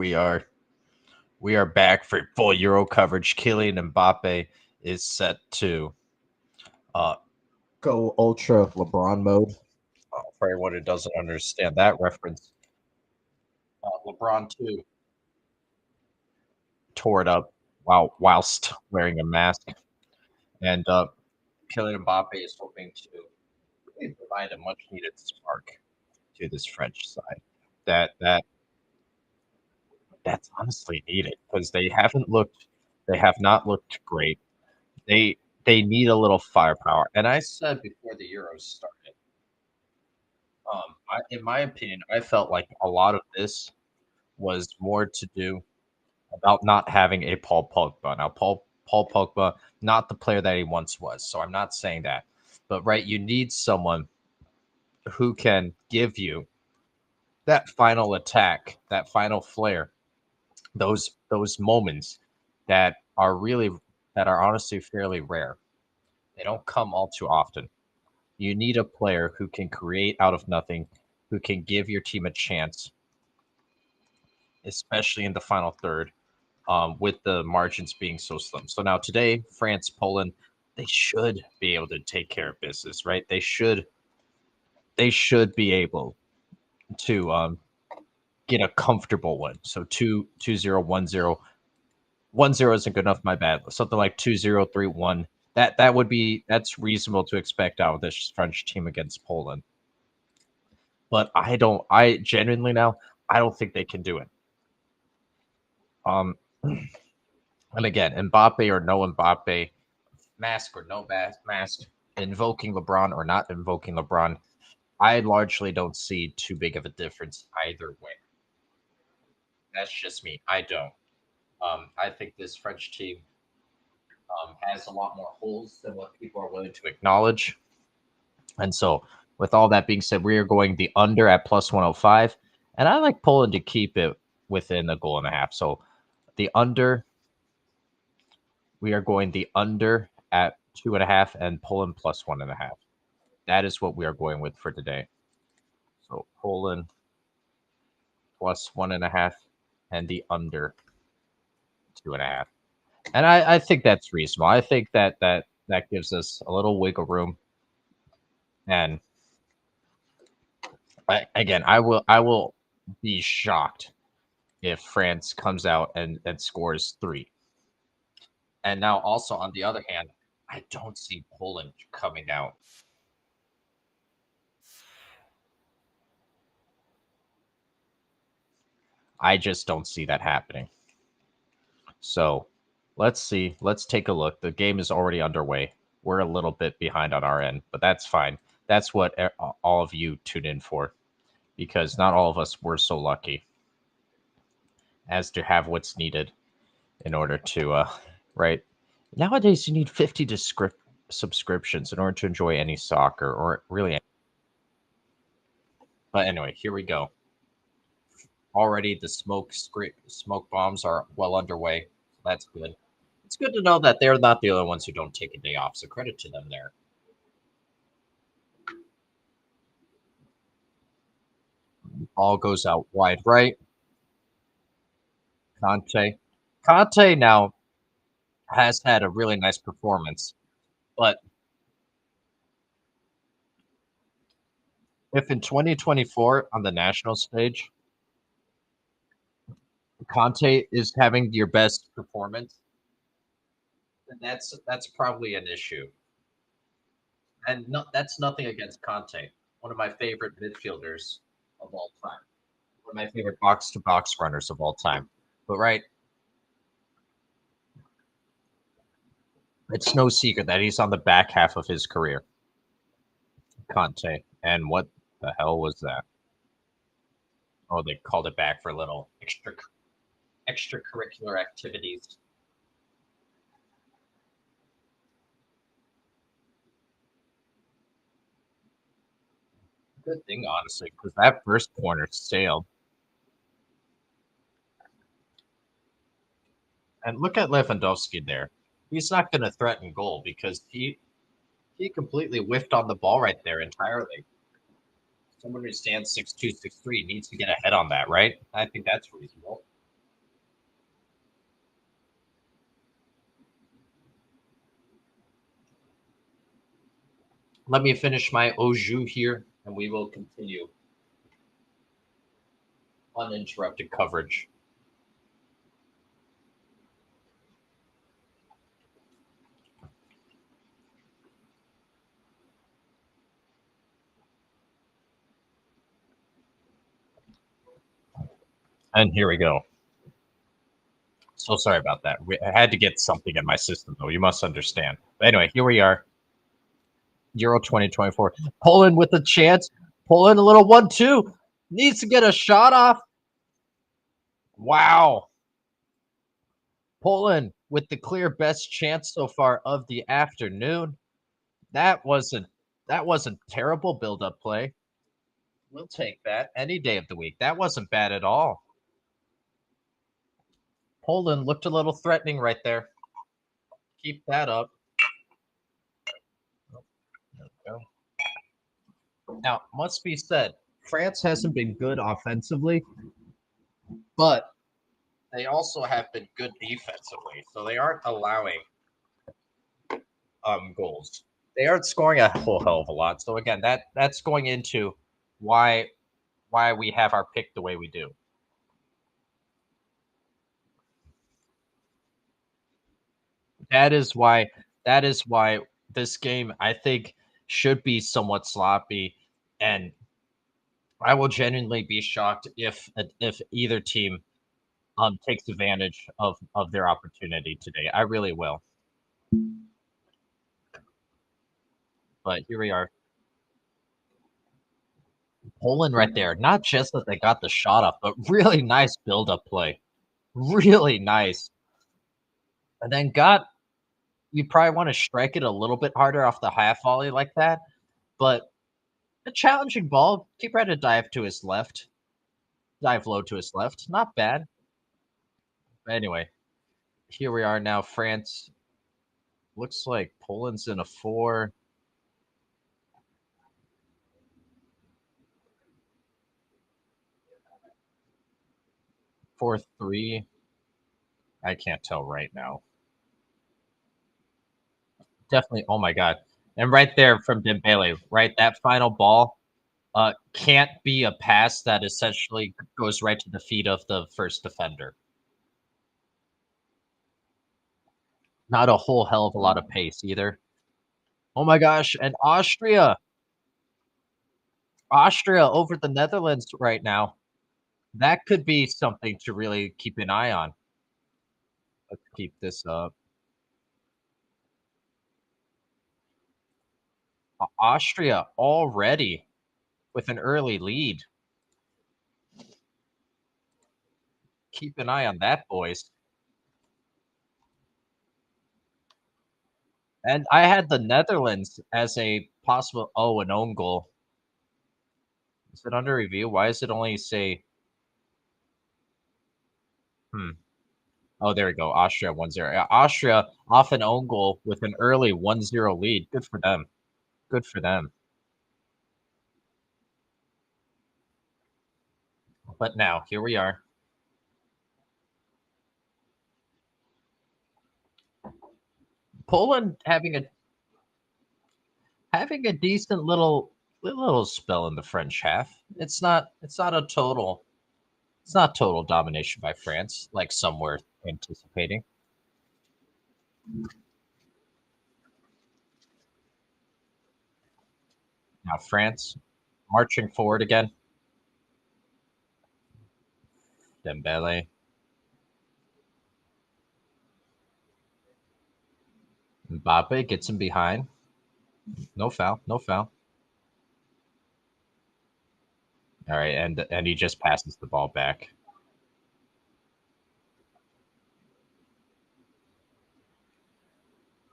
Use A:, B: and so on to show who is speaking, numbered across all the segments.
A: We are we are back for full Euro coverage. Kylian Mbappe is set to uh
B: Go ultra LeBron mode.
A: for anyone who doesn't understand that reference. LeBron too tore it up whilst wearing a mask, and Kylian Mbappe is hoping to really provide a much needed spark to this French side. That that's honestly needed because they have not looked great. They they need a little firepower. And I said before the Euros started, in my opinion, I felt like a lot of this was more to do about not having a Paul Pogba. Now, Paul Pogba, not the player that he once was, so I'm not saying that. But right, you need someone who can give you that final attack, that final flair, those moments that are really that are honestly fairly rare. They don't come all too often. You need a player who can create out of nothing, who can give your team a chance, especially in the final third, with the margins being so slim. So now today, France, Poland, they should be able to take care of business, right? They should be able to get a comfortable win. So 2-0, 1-0. 1-0 isn't good enough, my bad. Something like 2-0, 3-1. That's reasonable to expect out of this French team against Poland. But I genuinely now I don't think they can do it. Um and again, Mbappe or no Mbappe, mask or no mask, invoking LeBron or not invoking LeBron, I largely don't see too big of a difference either way. That's just me. I don't. I think this French team has a lot more holes than what people are willing to acknowledge. And so, with all that being said, we are going the under at plus 105. And I like Poland to keep it within a goal and a half. So, the under, we are going the under at 2.5 and Poland plus 1.5. That is what we are going with for today. So, Poland plus 1.5 and the under 2.5. And I think that's reasonable. I think that gives us a little wiggle room. And I will be shocked if France comes out and scores three. And now also on the other hand, I don't see Poland coming out. I just don't see that happening. So let's see. Let's take a look. The game is already underway. We're a little bit behind on our end, but that's fine. That's what all of you tune in for because not all of us were so lucky as to have what's needed in order to right nowadays you need 50 subscriptions in order to enjoy any soccer or really but anyway, here we go. Already the smoke bombs are well underway. That's good. It's good to know that they're not the only ones who don't take a day off, so credit to them there. Ball goes out wide right. Conte now has had a really nice performance, but if in 2024 on the national stage Conte is having your best performance, then that's probably an issue. And no, that's nothing against Conte, one of my favorite midfielders of all time, one of my favorite box to box runners of all time. But right, it's no secret that he's on the back half of his career, Conte. And what the hell was that? Oh, they called it back for a little extracurricular activities. Good thing, honestly, because that first corner sailed. And look at Lewandowski there. He's not going to threaten goal because he completely whiffed on the ball right there entirely. Someone who stands 6'2", 6'3" needs to get ahead on that, right? I think that's reasonable. Let me finish my au jus here, and we will continue uninterrupted coverage. And here we go. So sorry about that. I had to get something in my system, though. You must understand. But anyway, here we are. Euro 2024. Poland with a chance. Poland a little 1-2. Needs to get a shot off. Wow. Poland with the clear best chance so far of the afternoon. That wasn't terrible build-up play. We'll take that any day of the week. That wasn't bad at all. Poland looked a little threatening right there. Keep that up. There we go. Now, must be said, France hasn't been good offensively, but they also have been good defensively. So they aren't allowing goals. They aren't scoring a whole hell of a lot. So again, that's going into why we have our pick the way we do. That is why this game I think should be somewhat sloppy, and I will genuinely be shocked if either team takes advantage of their opportunity today. I really will. But here we are. Poland right there. Not just that they got the shot up, but really nice build-up play. Really nice. And then you probably want to strike it a little bit harder off the half volley like that. But a challenging ball. Keeper had to dive to his left. Dive low to his left. Not bad. But anyway, here we are now. France looks like Poland's in a 4-3. I can't tell right now. Definitely. Oh my god! And right there from Dembele, right, that final ball can't be a pass that essentially goes right to the feet of the first defender. Not a whole hell of a lot of pace either. Oh my gosh! And Austria over the Netherlands right now. That could be something to really keep an eye on. Let's keep this up. Austria already with an early lead. Keep an eye on that, boys. And I had the Netherlands as a possible an own goal. Is it under review? Why does it only say hmm. Oh, there we go. Austria 1-0. Yeah, Austria off an own goal with an early 1-0 lead. Good for them. Good for them. But now, here we are. Poland having a decent little spell in the French half. It's not total domination by France like some were anticipating. Now France marching forward again. Dembele. Mbappe gets him behind. No foul. No foul. All right, and he just passes the ball back.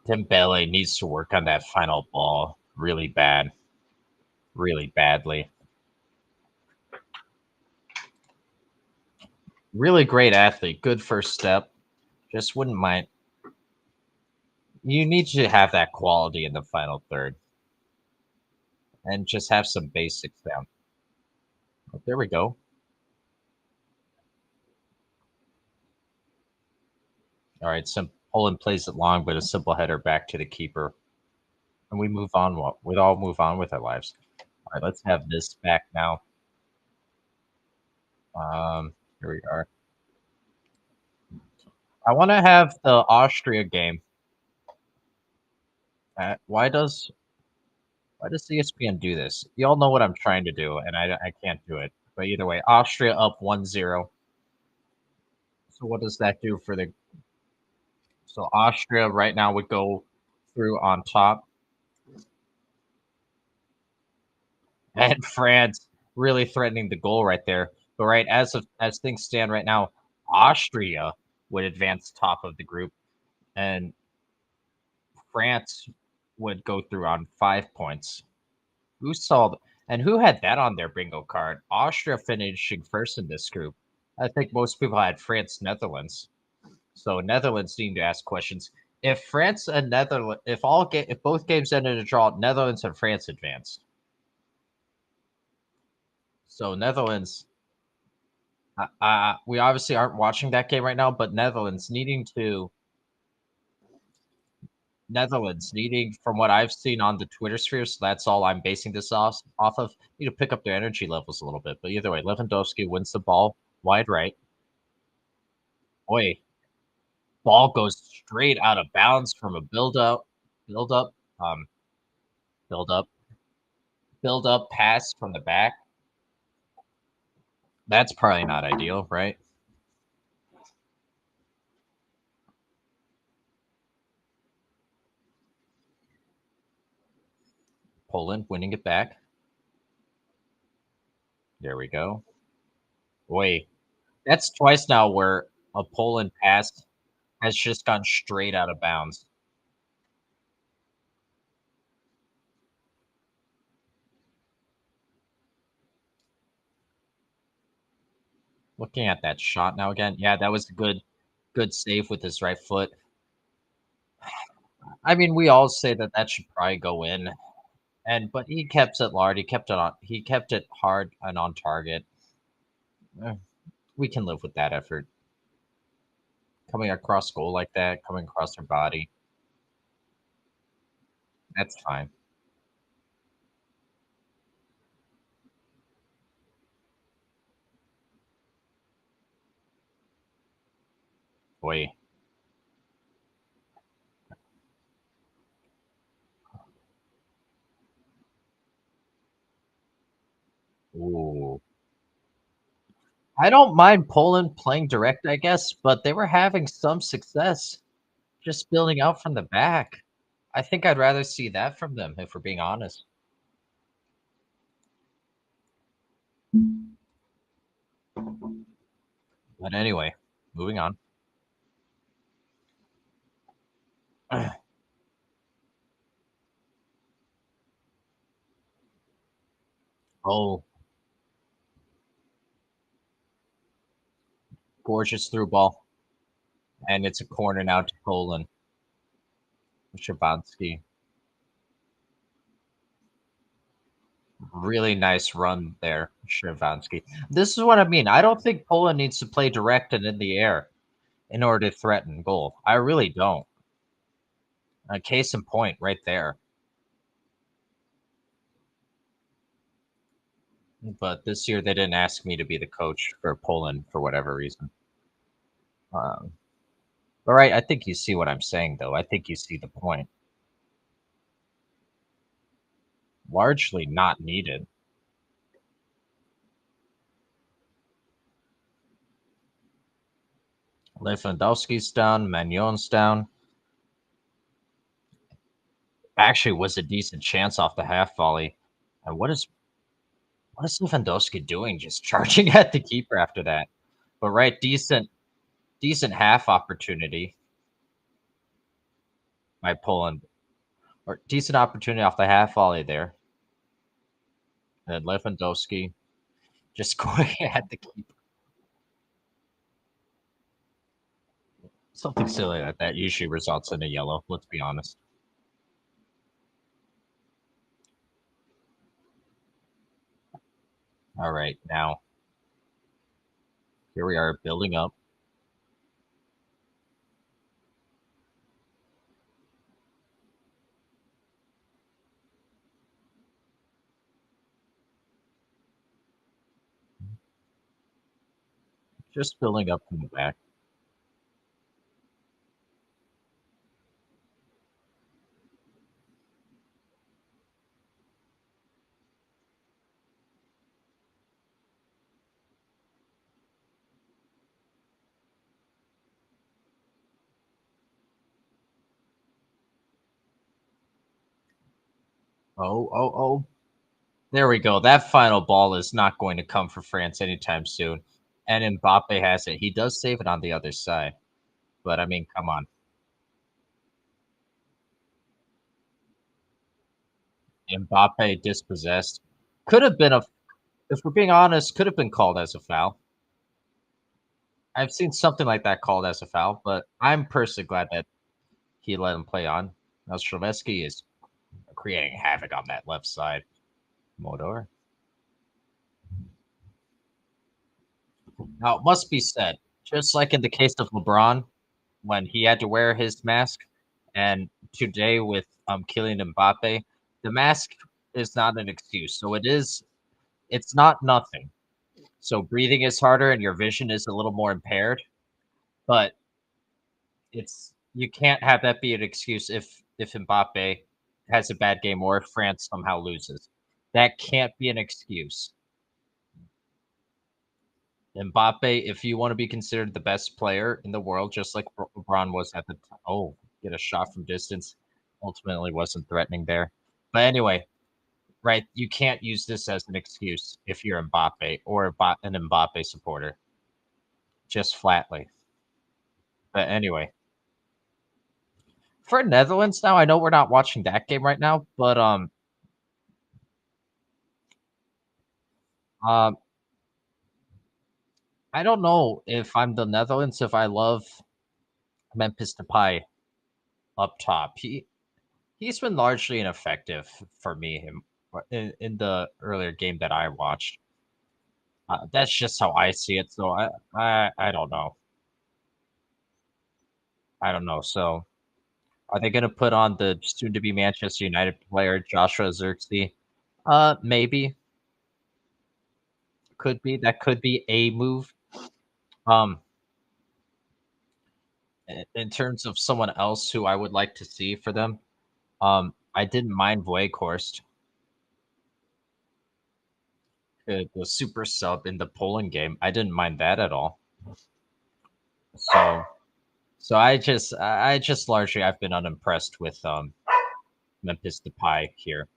A: Dembele needs to work on that final ball really bad, really badly. Really great athlete, good first step. Just wouldn't mind. You need to have that quality in the final third, and just have some basics down. Oh, there we go. All right, Poland plays it long, but a simple header back to the keeper. and we move on. We all move on with our lives. All right, let's have this back now. Here we are. I want to have the Austria game. Why does ESPN do this? You all know what I'm trying to do, and I can't do it. But either way, Austria up 1-0. So what does that do for the? So Austria right now would go through on top, and France really threatening the goal right there. But right as things stand right now, Austria would advance top of the group, and France would go through on 5 points. Who saw and who had that on their bingo card? Austria finishing first in this group. I think most people had France, Netherlands. So Netherlands need to ask questions. If France and Netherlands, if both games ended in a draw, Netherlands and France advanced. So Netherlands, we obviously aren't watching that game right now, but Netherlands needing, from what I've seen on the Twitter sphere, so that's all I'm basing this off of. Need to pick up their energy levels a little bit. But either way, Lewandowski wins the ball wide right. Boy, ball goes straight out of bounds from a build up, um, build up, build up pass from the back. That's probably not ideal, right? Poland winning it back. There we go. Boy, that's twice now where a Poland pass has just gone straight out of bounds. Looking at that shot now again. Yeah, that was a good save with his right foot. I mean, we all say that should probably go in, but he kept it large. He kept it hard and on target. Eh, we can live with that effort. Coming across goal like that, coming across their body, that's fine. Boy, ooh. I don't mind Poland playing direct, I guess, but they were having some success just building out from the back. I think I'd rather see that from them, if we're being honest. But anyway, moving on. Oh, gorgeous through ball. And it's a corner now to Poland. Shabansky. Really nice run there, Shabansky. This is what I mean. I don't think Poland needs to play direct and in the air in order to threaten goal. I really don't. A case in point right there. But this year they didn't ask me to be the coach for Poland for whatever reason. Um, but right, I think you see what I'm saying, though. I think you see the point. Largely not needed. Lewandowski's down, Magnon's down. Actually, was a decent chance off the half volley. And what is Lewandowski doing? Just charging at the keeper after that. But right, decent half opportunity by Poland, or decent opportunity off the half volley there. And Lewandowski just going at the keeper. Something silly like that usually results in a yellow. Let's be honest. All right, now here we are building up. Just building up from the back. Oh, oh, oh. There we go. That final ball is not going to come for France anytime soon. And Mbappe has it. He does save it on the other side. But I mean, come on. Mbappe dispossessed. Could have been a, if we're being honest, could have been called as a foul. I've seen something like that called as a foul, but I'm personally glad that he let him play on. Now Streletsky is creating havoc on that left side. Modor. Now it must be said, just like in the case of LeBron, when he had to wear his mask, and today with Kylian Mbappe, the mask is not an excuse. So it's not nothing. So breathing is harder and your vision is a little more impaired, but it's you can't have that be an excuse if Mbappe has a bad game or if France somehow loses. That can't be an excuse. Mbappe, if you want to be considered the best player in the world, just like LeBron was at the time. Oh, get a shot from distance. Ultimately, wasn't threatening there. But anyway, right? You can't use this as an excuse if you're Mbappe or an Mbappe supporter, just flatly. But anyway, for Netherlands now, I know we're not watching that game right now, but um, I don't know if I'm the Netherlands if I love Memphis Depay up top. He's been largely ineffective for me in the earlier game that I watched. That's just how I see it. So I don't know. I don't know. So are they going to put on the soon to be Manchester United player Joshua Zirkzee? Maybe could be that could be a move. Um, in terms of someone else who I would like to see for them, I didn't mind Weghorst, the super sub in the Poland game. I didn't mind that at all. So I just largely I've been unimpressed with Memphis Depay here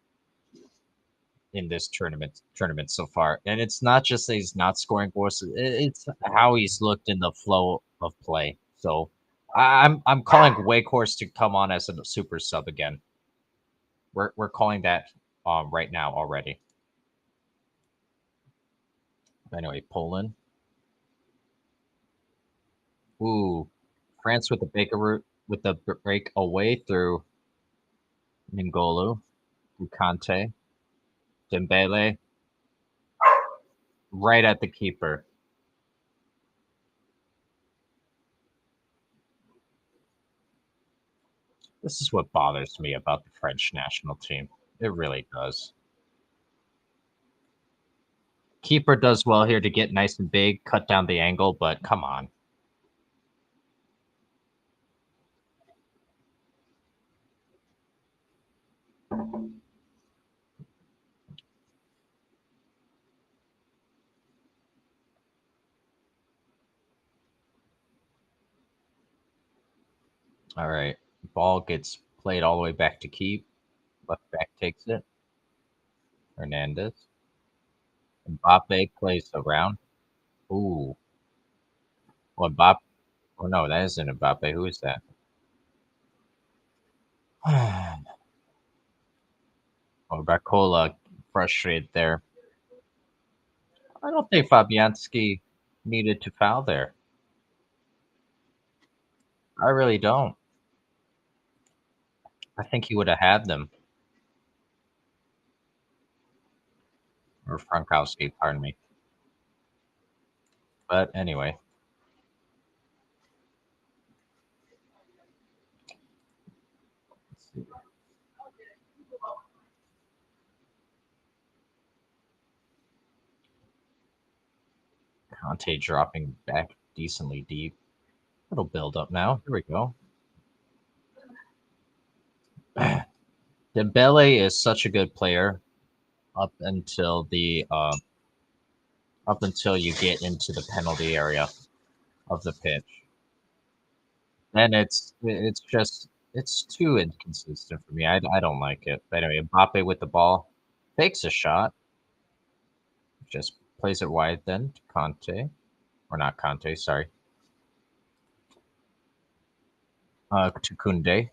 A: in this tournament so far. And it's not just that he's not scoring goals; it's how he's looked in the flow of play. So I'm calling Wakehorse to come on as a super sub again. We're calling that right now already. Anyway, Poland. Ooh, France with the with the break away through N'Golo, through Kante, Dembele, right at the keeper. This is what bothers me about the French national team. It really does. Keeper does well here to get nice and big, cut down the angle, but come on. All right. Ball gets played all the way back to keep. Left back takes it. Hernandez. Mbappe plays around. Ooh. Well, Mbappe. Oh, no, that isn't Mbappe. Who is that? Oh, Barcola frustrated there. I don't think Fabianski needed to foul there. I really don't. I think he would have had them. Or Frankowski, pardon me. But anyway. Let's see. Conte dropping back decently deep. It'll build up now. Here we go. Dembele is such a good player up until you get into the penalty area of the pitch. Then it's too inconsistent for me. I don't like it. But anyway, Mbappe with the ball takes a shot, just plays it wide then to Conte, or not Conte, sorry, to Kunde.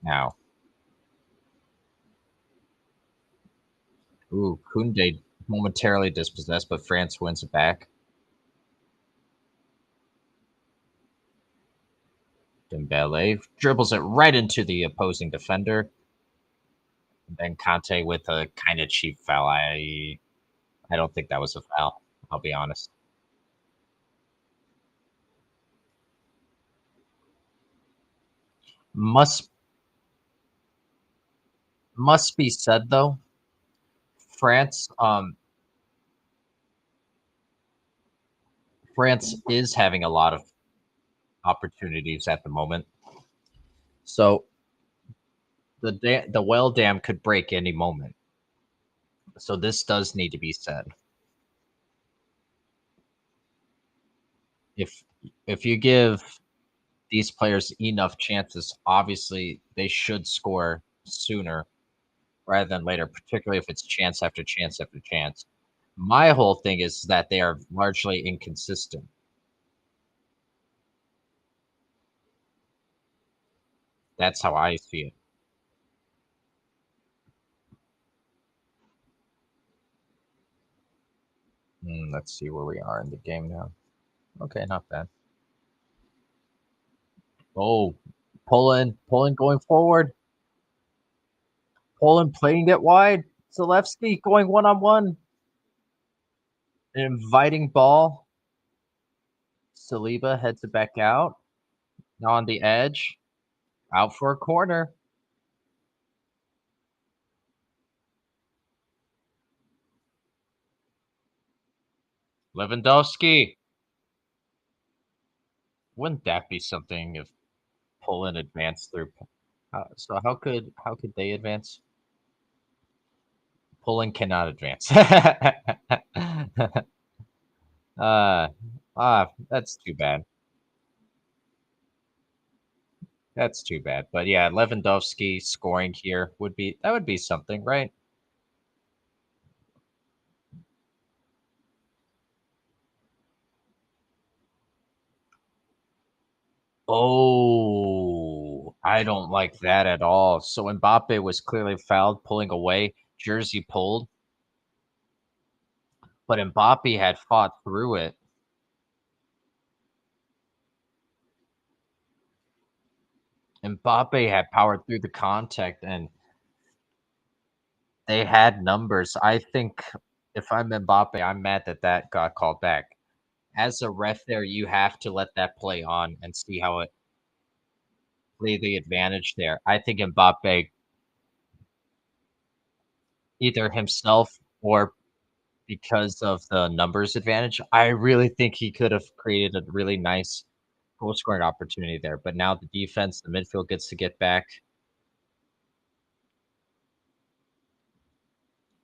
A: Now, ooh, Kunde momentarily dispossessed, but France wins it back. Dembele dribbles it right into the opposing defender. And then Conte with a kind of cheap foul. I don't think that was a foul. I'll be honest. Must must be said though, France France is having a lot of opportunities at the moment. So the well dam could break any moment. So this does need to be said. If if you give these players enough chances, obviously they should score sooner rather than later, particularly if it's chance after chance after chance. My whole thing is that they are largely inconsistent. That's how I see it. Let's see where we are in the game now. Okay, not bad. Oh, Poland going forward. Poland playing it wide. Zalewski going one on one. An inviting ball. Saliba heads it back out. Now on the edge. Out for a corner. Lewandowski. Wouldn't that be something if Poland advanced through? So how could they advance? Poland cannot advance. uh, that's too bad. That's too bad. But yeah, Lewandowski scoring here would be something, right? Oh, I don't like that at all. So Mbappe was clearly fouled, pulling away, jersey pulled, but Mbappe had fought through it. Mbappe had powered through the contact and they had numbers. I think if I'm Mbappe, I'm mad that that got called back. As a ref there, you have to let that play on and see how it play the advantage there. I think Mbappe, either himself or because of the numbers advantage, I really think he could have created a really nice goal scoring opportunity there. But now the defense, the midfield gets to get back.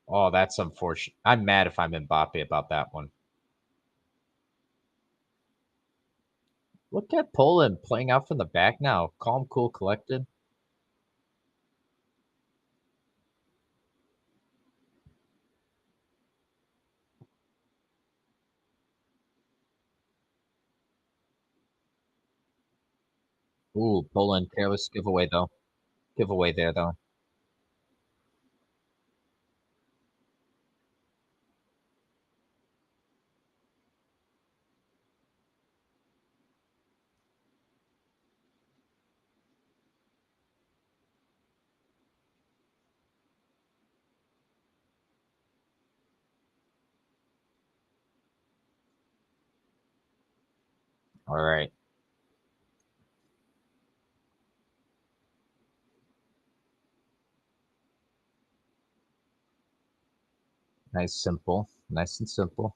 A: Oh, that's unfortunate. I'm mad if I'm Mbappe about that one. Look at Poland playing out from the back now. Calm, cool, collected. Ooh, Poland, careless giveaway though. Giveaway there though. All right. Nice, simple. Nice and simple.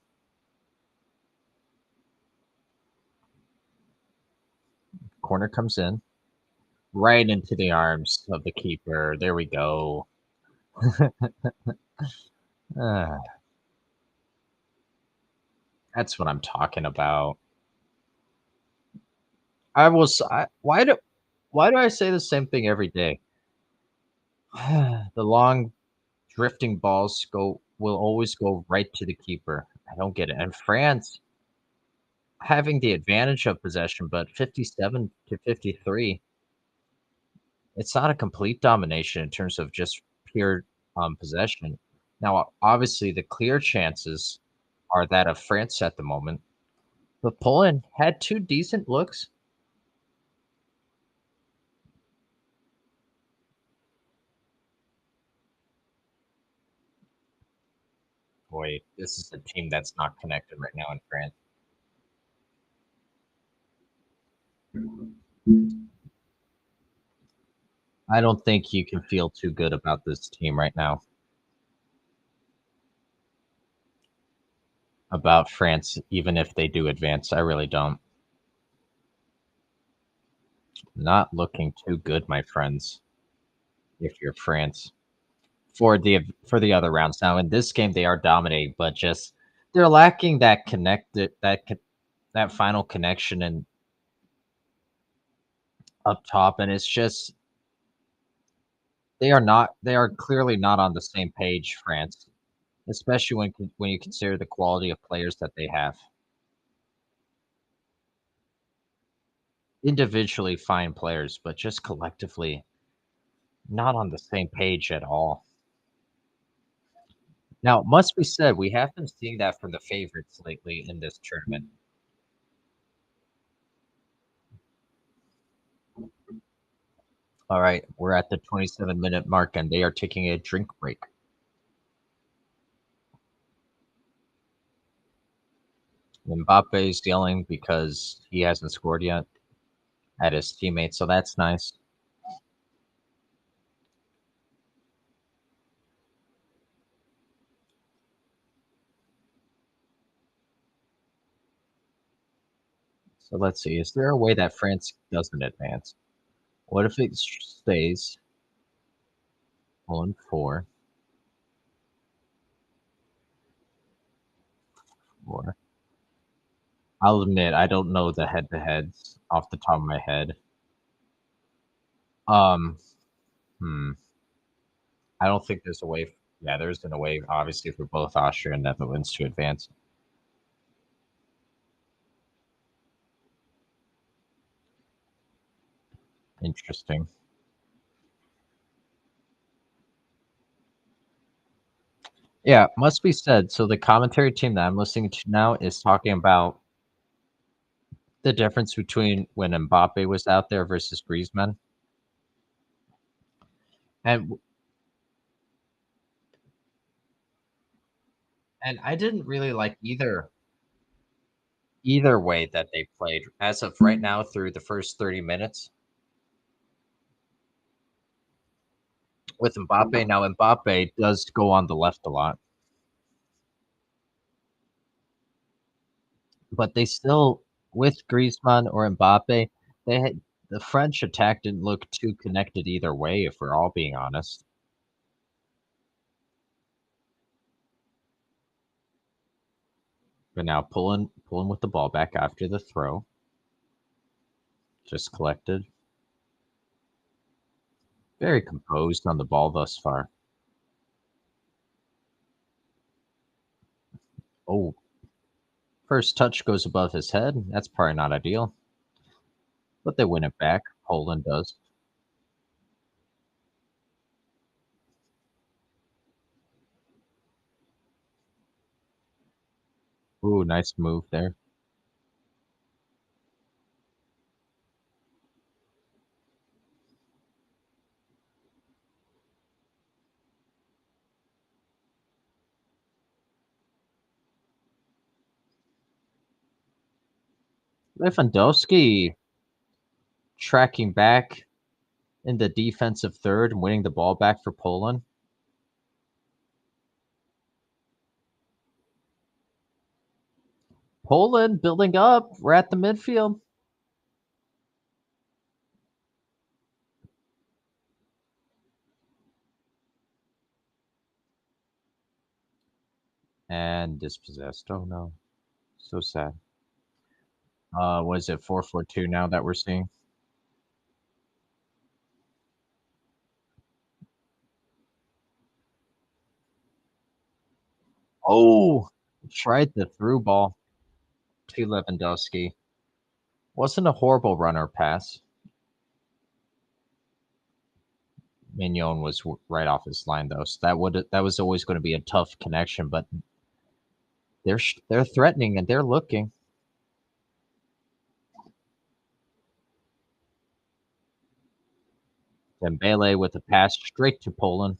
A: Corner comes in. Right into the arms of the keeper. There we go. Ah, that's what I'm talking about. Why do I say the same thing every day? The long drifting balls will always go right to the keeper. I don't get it. And France having the advantage of possession, but 57 to 53, it's not a complete domination in terms of just pure possession. Now, obviously, the clear chances are that of France at the moment, but Poland had two decent looks. Boy, this is a team that's not connected right now in France. I don't think you can feel too good about this team right now. About France, even if they do advance. I really don't. Not looking too good, my friends, if you're France. For the other rounds. Now in this game they are dominating, but just they're lacking that connected that final connection and up top, and it's just they are clearly not on the same page, France, especially when you consider the quality of players that they have. Individually fine players, but just collectively not on the same page at all. Now, it must be said, we have been seeing that from the favorites lately in this tournament. All right, we're at the 27-minute mark, and they are taking a drink break. Mbappe is yelling because he hasn't scored yet at his teammates, so that's nice. So let's see. Is there a way that France doesn't advance? What if it stays 1-4? 4. I'll admit I don't know the head-to-heads off the top of my head. Um, hmm. I don't think there's a way. Yeah, there isn't a way, obviously, for both Austria and Netherlands to advance. Interesting. Yeah, must be said. So the commentary team that I'm listening to now is talking about the difference between when Mbappe was out there versus Griezmann. And I didn't really like either way that they played as of right now through the first 30 minutes with Mbappe. Now Mbappe does go on the left a lot, but they still with Griezmann or Mbappe, they had the French attack didn't look too connected either way, if we're all being honest. But now pulling with the ball back after the throw, just collected. Very composed on the ball thus far. Oh, first touch goes above his head. That's probably not ideal, but they win it back. Poland does. Ooh, nice move there. Lewandowski tracking back in the defensive third and winning the ball back for Poland. Poland building up. We're at the midfield. And dispossessed. Oh no. So sad. Was it 4-4-2 now that we're seeing? Oh, tried the through ball to Lewandowski. Wasn't a horrible runner pass. Mignon was right off his line though, so that was always going to be a tough connection. But they're threatening and they're looking. Dembele with a pass straight to Poland.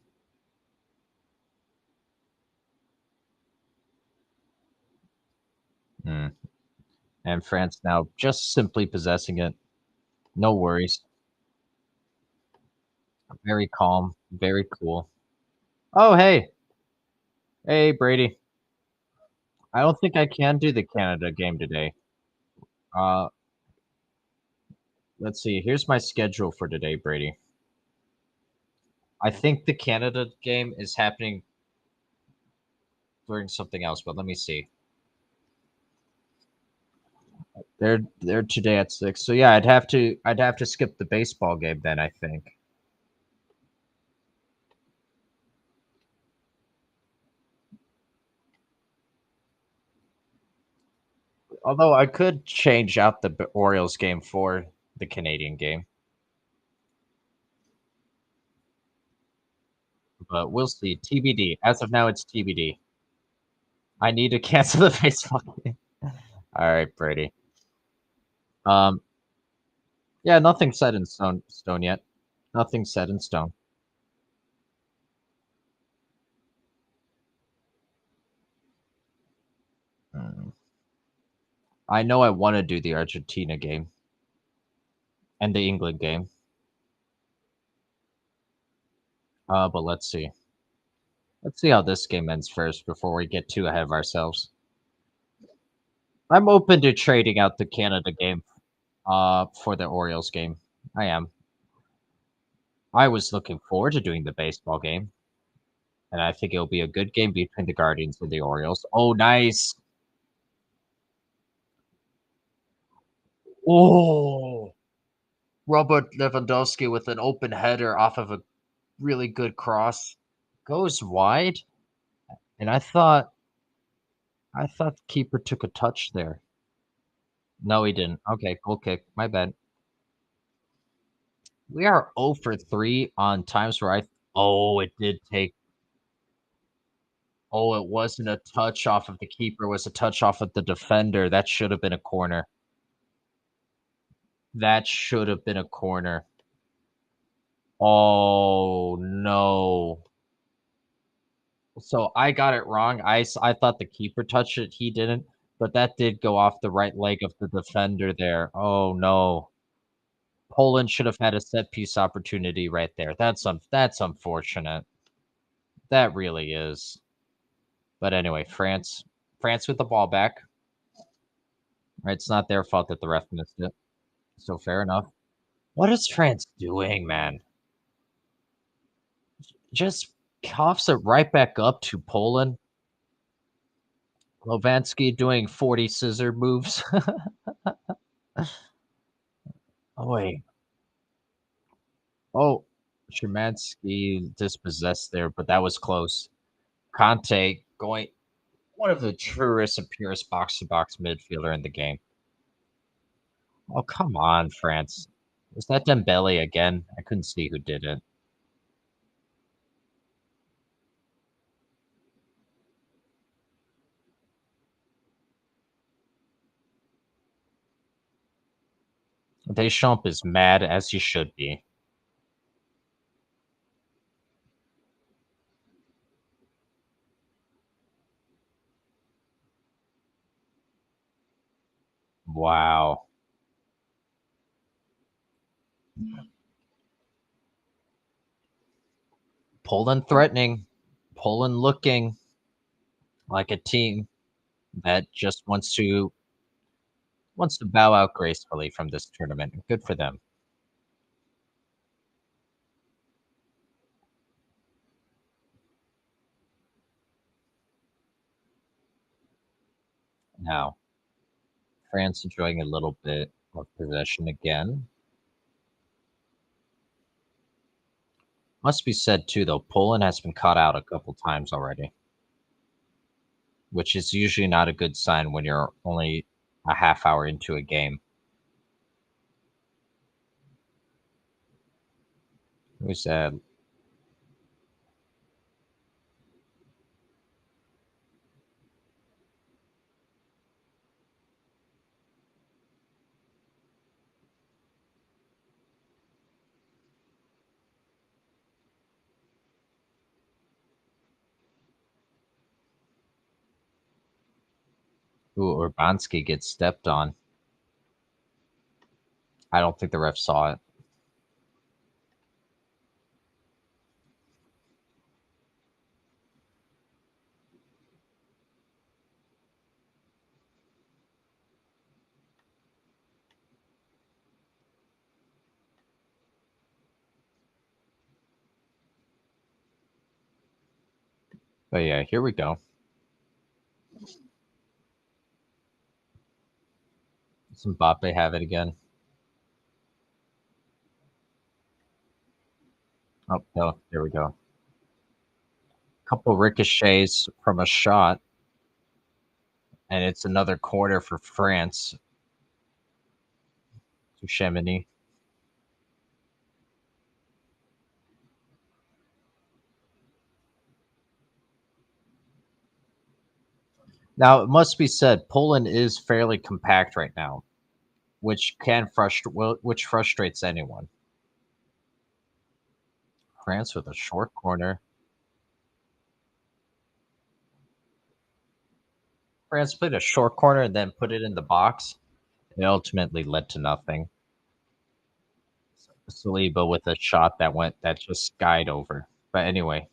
A: Mm. And France now just simply possessing it. No worries. Very calm, very cool. Oh, hey, Brady. I don't think I can do the Canada game today. Uh, let's see. Here's my schedule for today, Brady. I think the Canada game is happening during something else, but let me see. They're today at 6. So yeah, I'd have to skip the baseball game then, I think. Although I could change out the Orioles game for the Canadian game, but we'll see. TBD. As of now, it's TBD. I need to cancel the baseball game. All right, Brady. Um, yeah, nothing set in stone yet. Nothing set in stone. Mm. I know I want to do the Argentina game and the England game. But let's see. Let's see how this game ends first before we get too ahead of ourselves. I'm open to trading out the Canada game for the Orioles game. I am. I was looking forward to doing the baseball game, and I think it'll be a good game between the Guardians and the Orioles. Oh, nice. Oh, Robert Lewandowski with an open header off of a really good cross. Goes wide, and I thought the keeper took a touch there. No, he didn't. Okay, goal kick. My bad. We are 0 for 3 on times where I. Oh, it did take. Oh, it wasn't a touch off of the keeper. It was a touch off of the defender. That should have been a corner. That should have been a corner. Oh no! So I got it wrong. I thought the keeper touched it. He didn't, but that did go off the right leg of the defender there. Oh no! Poland should have had a set piece opportunity right there. That's unfortunate. That really is. But anyway, France with the ball back. Right, it's not their fault that the ref missed it. So fair enough. What is France doing, man? Just coughs it right back up to Poland. Lovansky doing 40 scissor moves. Oh wait. Oh, Szymanski dispossessed there, but that was close. Conte going one of the truest and purest box to box midfielder in the game. Oh, come on, France. Was that Dembele again? I couldn't see who did it. Deschamps is mad as he should be. Wow. Poland threatening. Poland looking like a team that just wants to wants to bow out gracefully from this tournament. Good for them. Now, France enjoying a little bit of possession again. Must be said too, though, Poland has been caught out a couple times already, which is usually not a good sign when you're only a half hour into a game. Who's that? Ooh, Urbanski gets stepped on. I don't think the ref saw it. But yeah, here we go. Does Mbappe have it again? Oh, no, there we go. Couple ricochets from a shot, and it's another corner for France to Chamonix. Now, it must be said, Poland is fairly compact right now, which can which frustrates anyone. France with a short corner. France played a short corner and then put it in the box. It ultimately led to nothing. Saliba with a shot that just skied over. But anyway,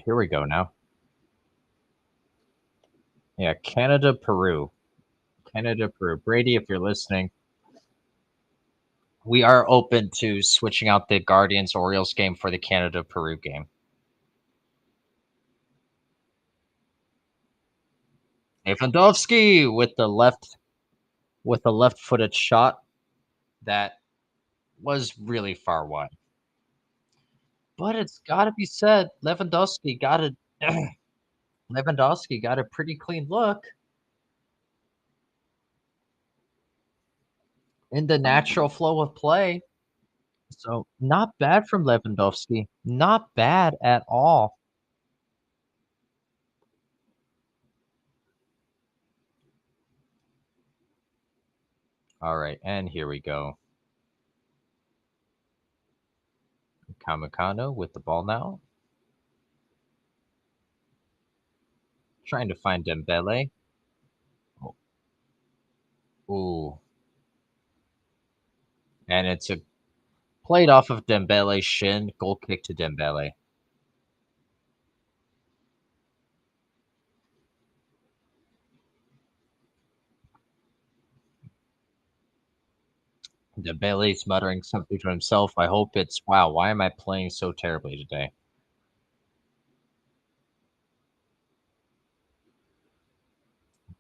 A: here we go now. Yeah, Canada, Peru. Canada, Peru. Brady, if you're listening, we are open to switching out the Guardians Orioles game for the Canada Peru game. Lewandowski with the left footed shot that was really far wide. But it's got to be said, Lewandowski got a pretty clean look in the natural flow of play. So not bad from Lewandowski. Not bad at all. All right, and here we go. Kamikano with the ball now. Trying to find Dembele. Oh, ooh. And it's a played off of Dembele's shin. Goal kick to Dembele. Dembele's muttering something to himself. I hope it's, wow, why am I playing so terribly today?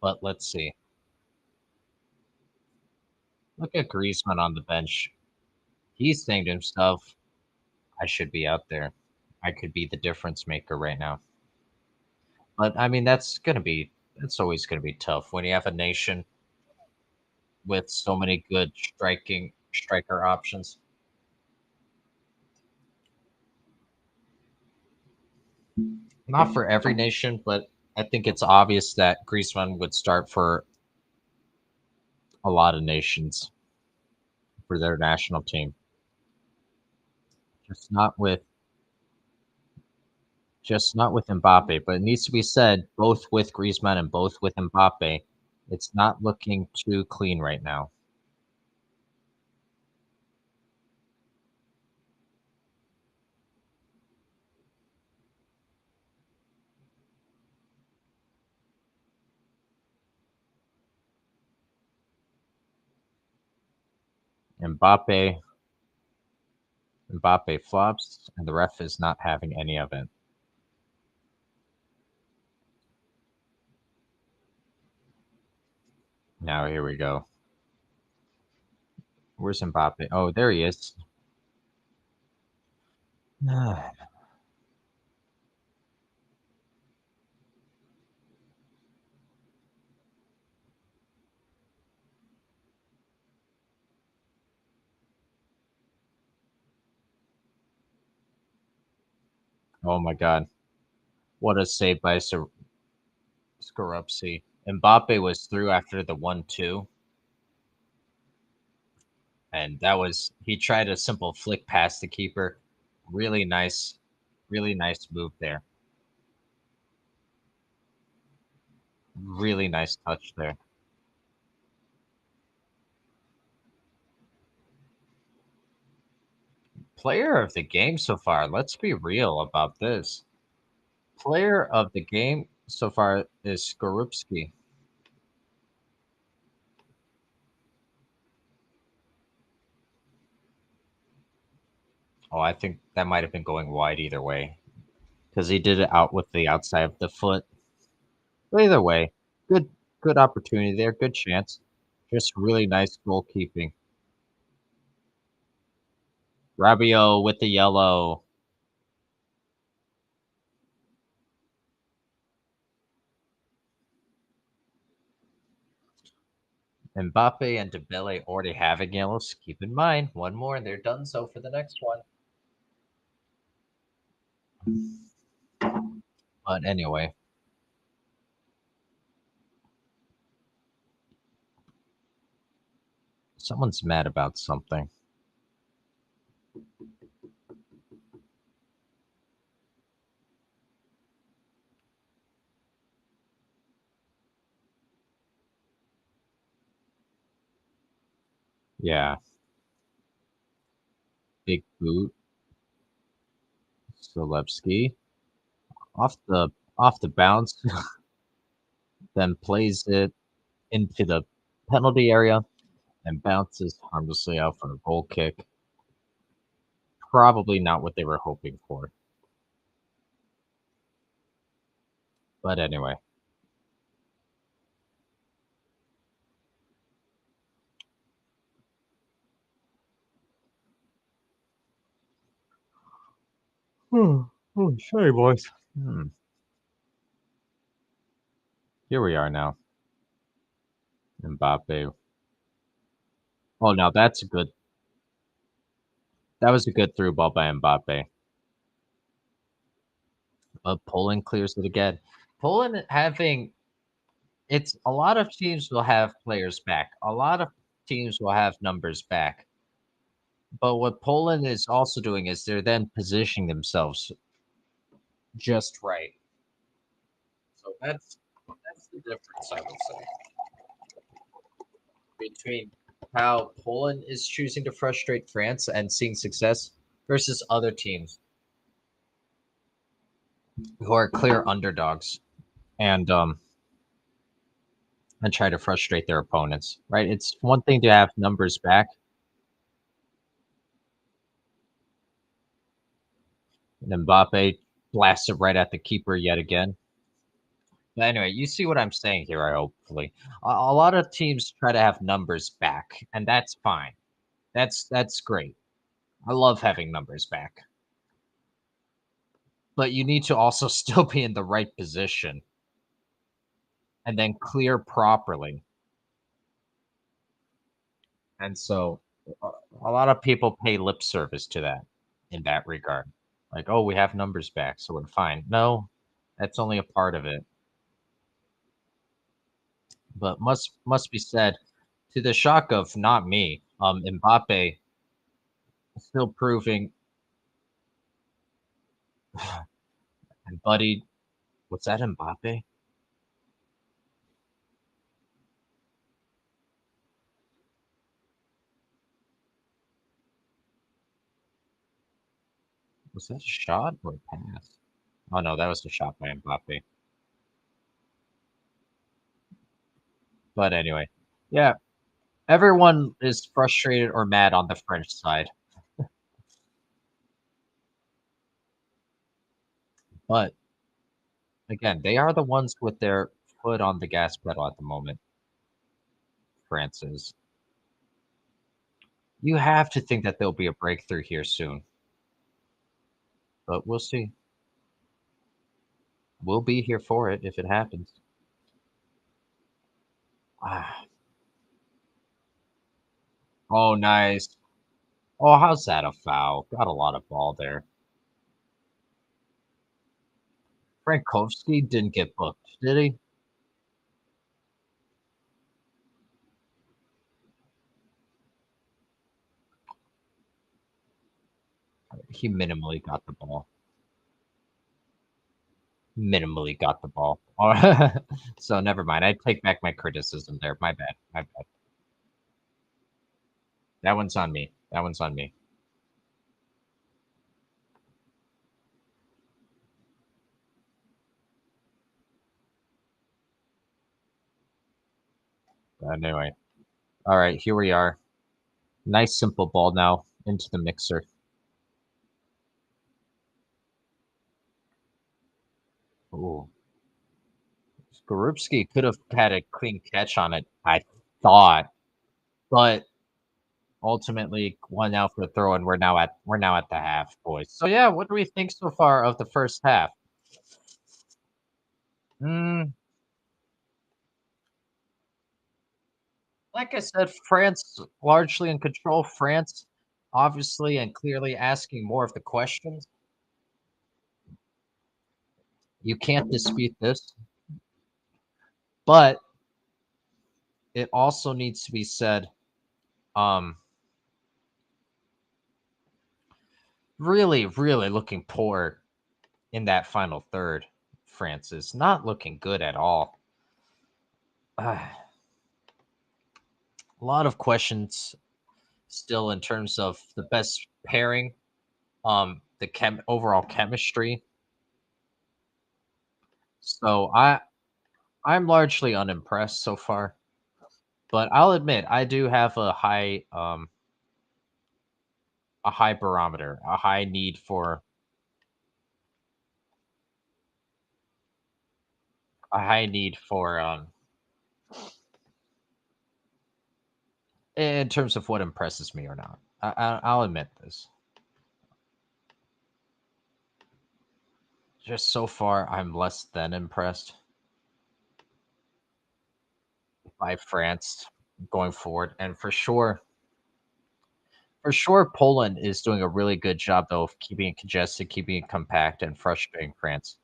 A: But let's see. Look at Griezmann on the bench. He's saying to himself, I should be out there. I could be the difference maker right now. But I mean, that's always gonna be tough when you have a nation with so many good striker options. Not for every nation, but I think it's obvious that Griezmann would start for a lot of nations for their national team. Just not with just not with Mbappe. But it needs to be said, both with Griezmann and both with Mbappe, it's not looking too clean right now. Mbappe. Mbappe flops, and the ref is not having any of it. Now here we go. Where's Mbappe? Oh, there he is. Oh my God. What a save by Skorupski. Mbappe was through after the 1-2, and that was he tried a simple flick past the keeper. Really nice move there. Really nice touch there. Player of the game so far. Let's be real about this. Player of the game so far is Skorupski. Oh, I think that might have been going wide either way because he did it out with the outside of the foot. But either way, good good opportunity there, good chance. Just really nice goalkeeping. Rabiot with the yellow. Mbappe and Dembele already having yellows. Keep in mind, one more and they're done so for the next one. But anyway, someone's mad about something. Yeah, big boot. Solevsky off the bounce, then plays it into the penalty area and bounces harmlessly out for a goal kick. Probably not what they were hoping for. But anyway. Sorry, boys. Here we are now. Mbappe. Oh, now that's a good. That was a good through ball by Mbappe. Poland clears it again. Poland having it's a lot of teams will have players back. A lot of teams will have numbers back. But what Poland is also doing is they're then positioning themselves just right. So that's the difference, I would say, between how Poland is choosing to frustrate France and seeing success versus other teams who are clear underdogs and and try to frustrate their opponents. Right? It's one thing to have numbers back. And Mbappe blasts it right at the keeper yet again. But anyway, you see what I'm saying here, I hopefully. A lot of teams try to have numbers back, and that's fine. That's great. I love having numbers back. But you need to also still be in the right position and then clear properly. And so a lot of people pay lip service to that in that regard. Like, oh, we have numbers back, so we're fine. No, that's only a part of it. But must be said, to the shock of not me, Mbappe still proving and Buddy, what's that Mbappe? Was that a shot or a pass? Oh no, that was a shot by Mbappe. But anyway, yeah, Everyone is frustrated or mad on the French side, but again, they are the ones with their foot on the gas pedal at the moment. France is. You have to think that there'll be a breakthrough here soon, but we'll see. We'll be here for it if it happens. Ah, oh, nice. Oh, how's that a foul? Got a lot of ball there. Frankowski didn't get booked, did he? He minimally got the ball. Minimally got the ball. So never mind. I take back my criticism there. My bad. My bad. That one's on me. That one's on me. Anyway. All right, here we are. Nice simple ball now into the mixer. Ooh. Skorupski could have had a clean catch on it, I thought, but ultimately one out for the throw, and we're now at the half, boys. So yeah, what do we think so far of the first half? Mm, like I said, France largely in control. France, obviously and clearly asking more of the questions. You can't dispute this, but it also needs to be said. Um, really, really looking poor in that final third. France is not looking good at all. A lot of questions still in terms of the best pairing, the overall chemistry. So I'm largely unimpressed so far, but I'll admit I do have a high barometer, a high need for in terms of what impresses me or not. I'll admit this. Just so far, I'm less than impressed by France going forward, and for sure, Poland is doing a really good job though of keeping it congested, keeping it compact, and frustrating France.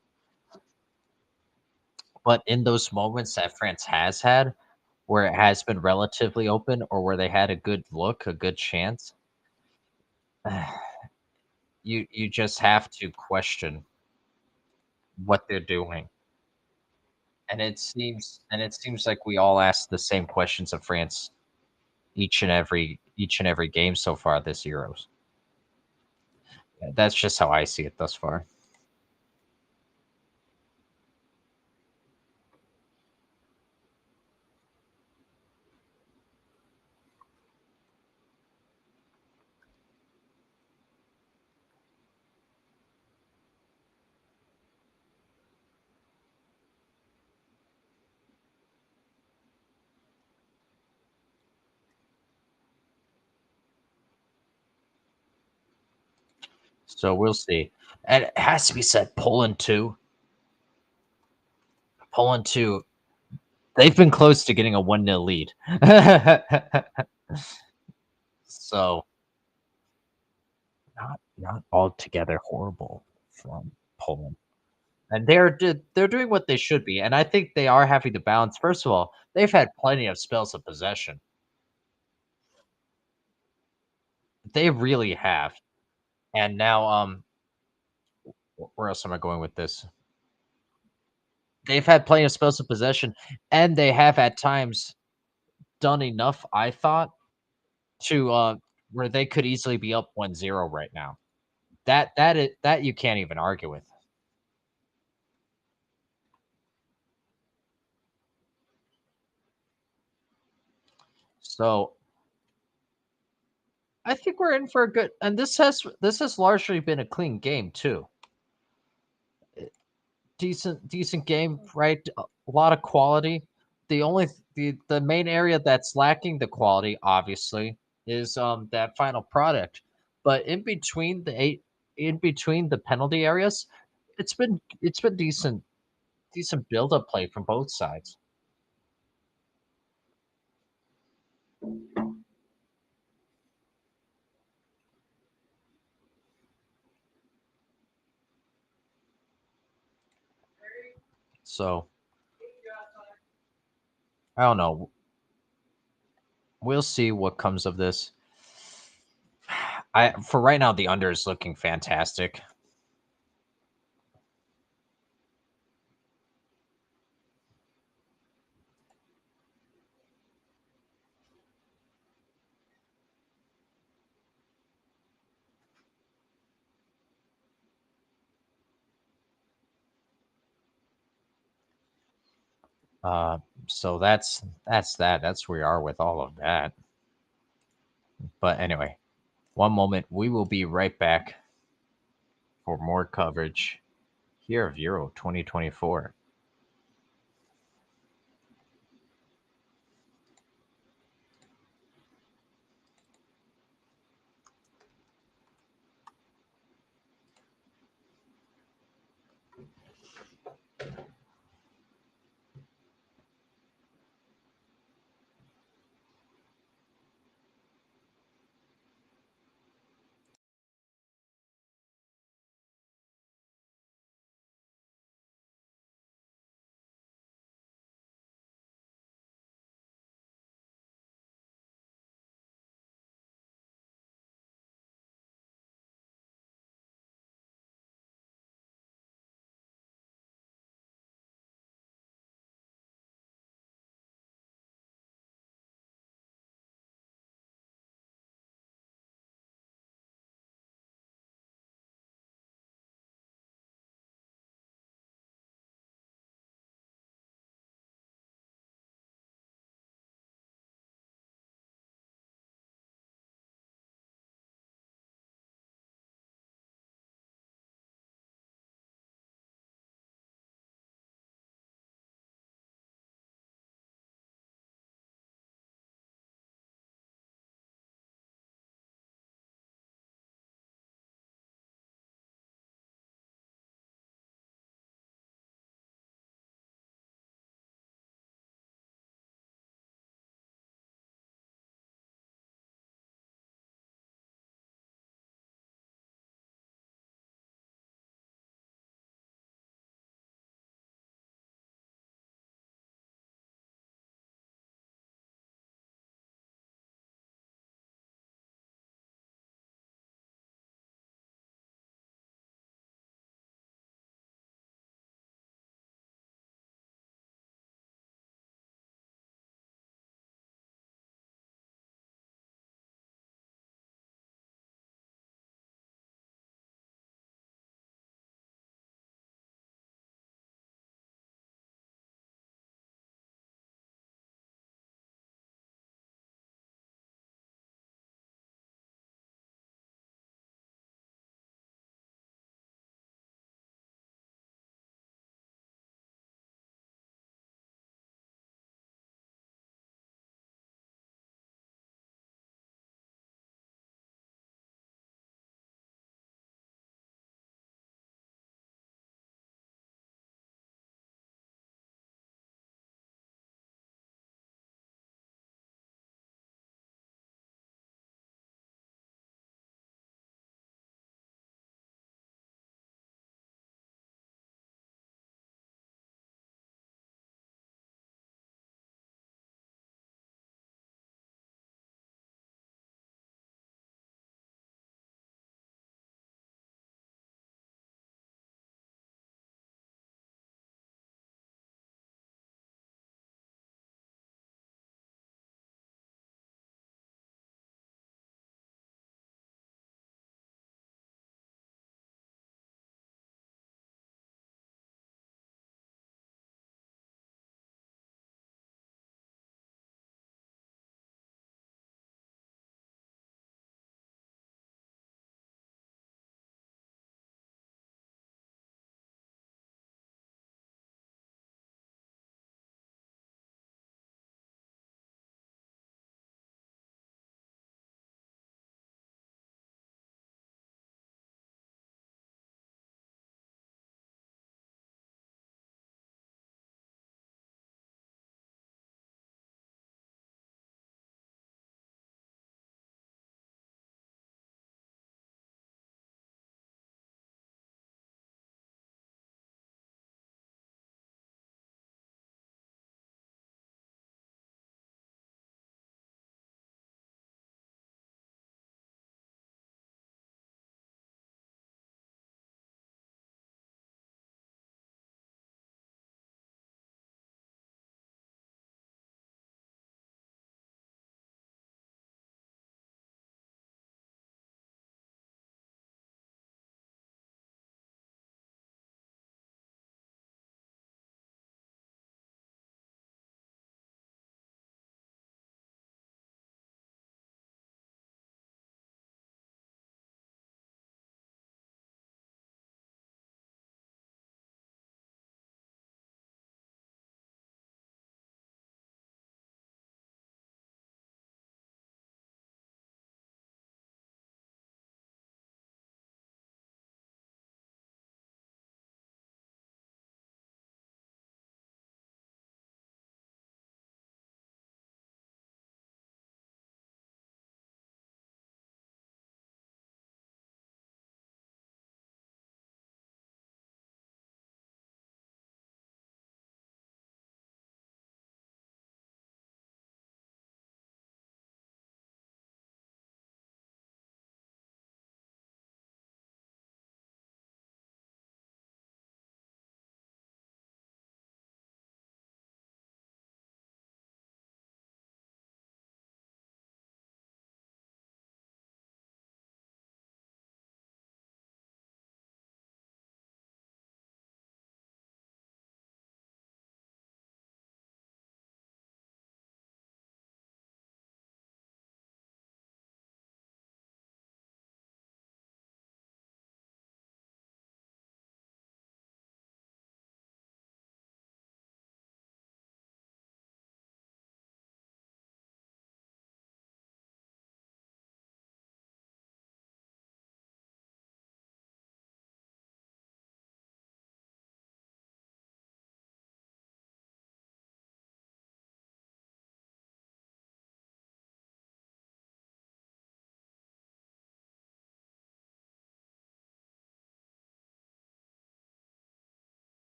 A: But in those moments that France has had, where it has been relatively open, or where they had a good look, a good chance, you just have to question what they're doing. And it seems like we all ask the same questions of France each and every game so far this Euros. That's just how I see it thus far. So we'll see. And it has to be said, Poland too. They've been close to getting a 1-0 lead. So not altogether horrible from Poland. And they're doing what they should be. And I think they are having to balance. First of all, they've had plenty of spells of possession. They really have. And now where else am I going with this? They've had plenty of spells of possession, and they have at times done enough, I thought, to where they could easily be up 1-0 right now. That you can't even argue with. So I think we're in for a good, and this has largely been a clean game too. Decent game, right? A lot of quality. The main area that's lacking the quality, obviously, is that final product. But in between the penalty areas, it's been decent build up play from both sides. So I don't know. We'll see what comes of this. I for right now, the under is looking fantastic. Uh, so that's that. That's where we are with all of that. But anyway, one moment. We will be right back for more coverage here of Euro 2024.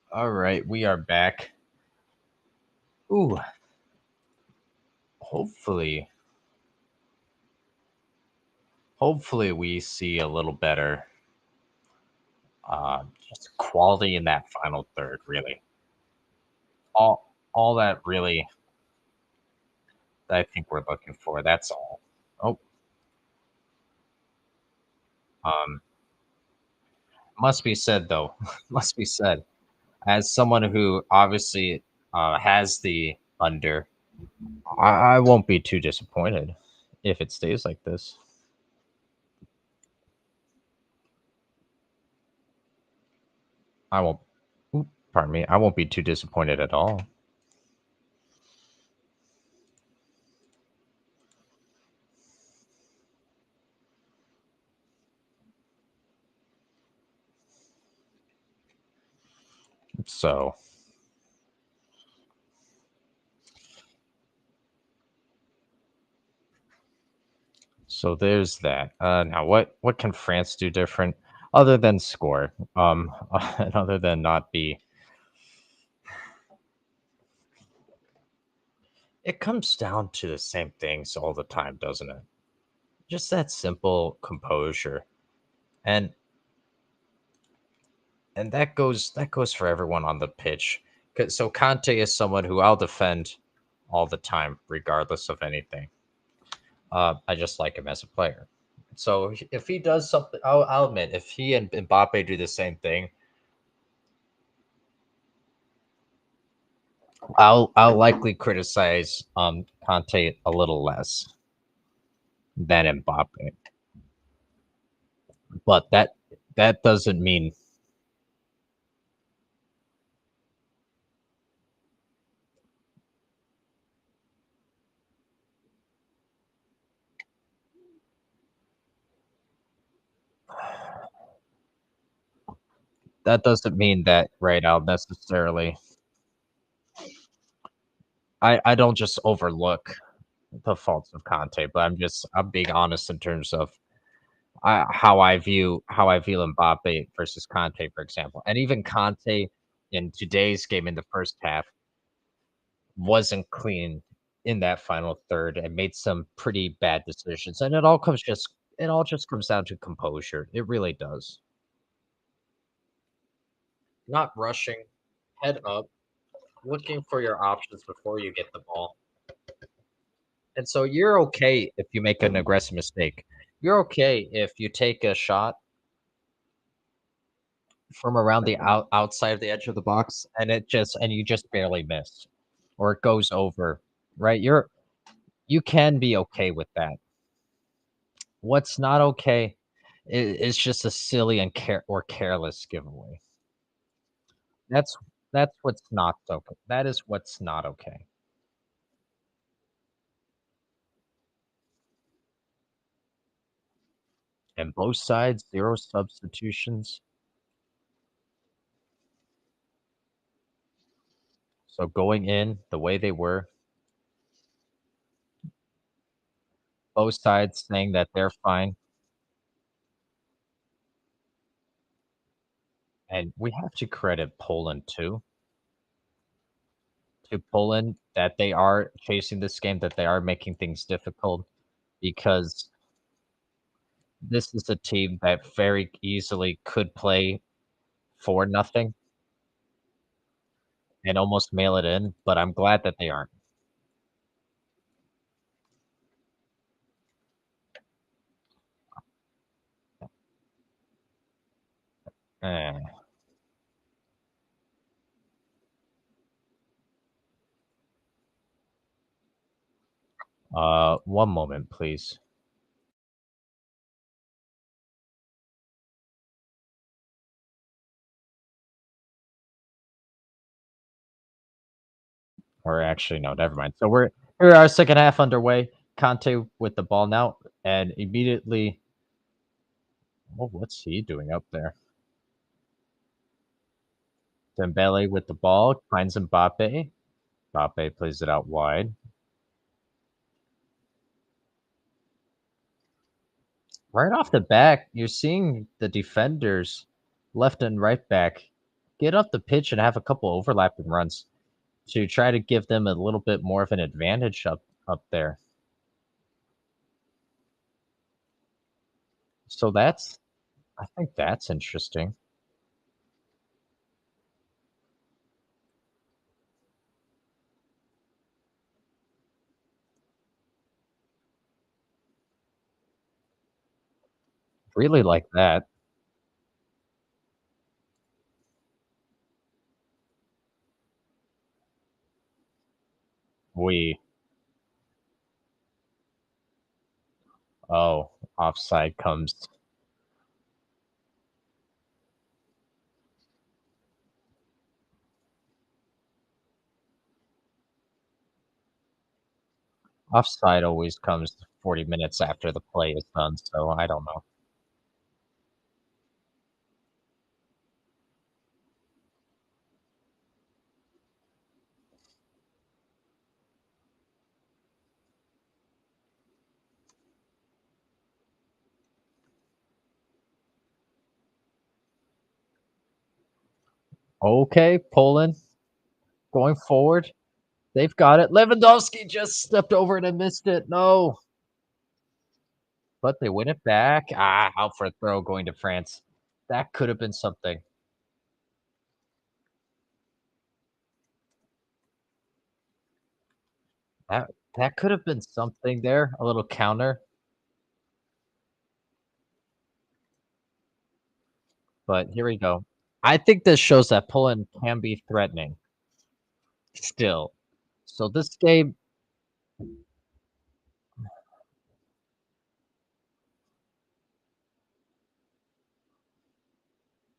A: All right, we are back. Ooh, hopefully, hopefully we see a little better just quality in that final third. Really, all that really that I think we're looking for. That's all. Oh, um, must be said though. Must be said as someone who obviously has the under. I won't be too disappointed if it stays like this. I won't. Oop, pardon me. I won't be too disappointed at all. So, so there's that. Now, what can France do different other than score? And other than not be. It comes down to the same things all the time, doesn't it? Just that simple composure, and that goes for everyone on the pitch. So Conte is someone who I'll defend all the time, regardless of anything. I just like him as a player. So if he does something, I'll admit if he and Mbappe do the same thing, I'll likely criticize Conte a little less than Mbappe. But that doesn't mean that right now necessarily. I don't just overlook the faults of Conte, but I'm being honest in terms of how I view Mbappe versus Conte, for example, and even Conte in today's game in the first half wasn't clean in that final third and made some pretty bad decisions, and it all just comes down to composure. It really does. Not rushing, head up, looking for your options before you get the ball. And so you're okay if you make an aggressive mistake. You're okay if you take a shot from around the outside of the edge of the box and you just barely miss or it goes over, right? You can be okay with that. What's not okay is just a silly and careless giveaway. That's that's what's not okay. That is what's not okay. And both sides, zero substitutions. So going in the way they were, both sides saying that they're fine. And we have to credit Poland too. To Poland that they are chasing this game, that they are making things difficult because this is a team that very easily could play for nothing and almost mail it in, but I'm glad that they aren't. Eh. One moment, please. Or actually, no, never mind. So we're our second half underway. Conte with the ball now, and immediately, oh, what's he doing up there? Dembele with the ball finds Mbappe. Mbappe plays it out wide. Right off the back, you're seeing the defenders left and right back get up the pitch and have a couple overlapping runs to try to give them a little bit more of an advantage up there. So I think that's interesting. Really like that. We oh, offside comes. Offside always comes 40 minutes after the play is done, so I don't know. Okay, Poland going forward. They've got it. Lewandowski just stepped over it and missed it. No, but they win it back. Out for a throw going to France. That could have been something. That that could have been something there. A little counter, but here we go. I think this shows that Poland can be threatening still. So this game,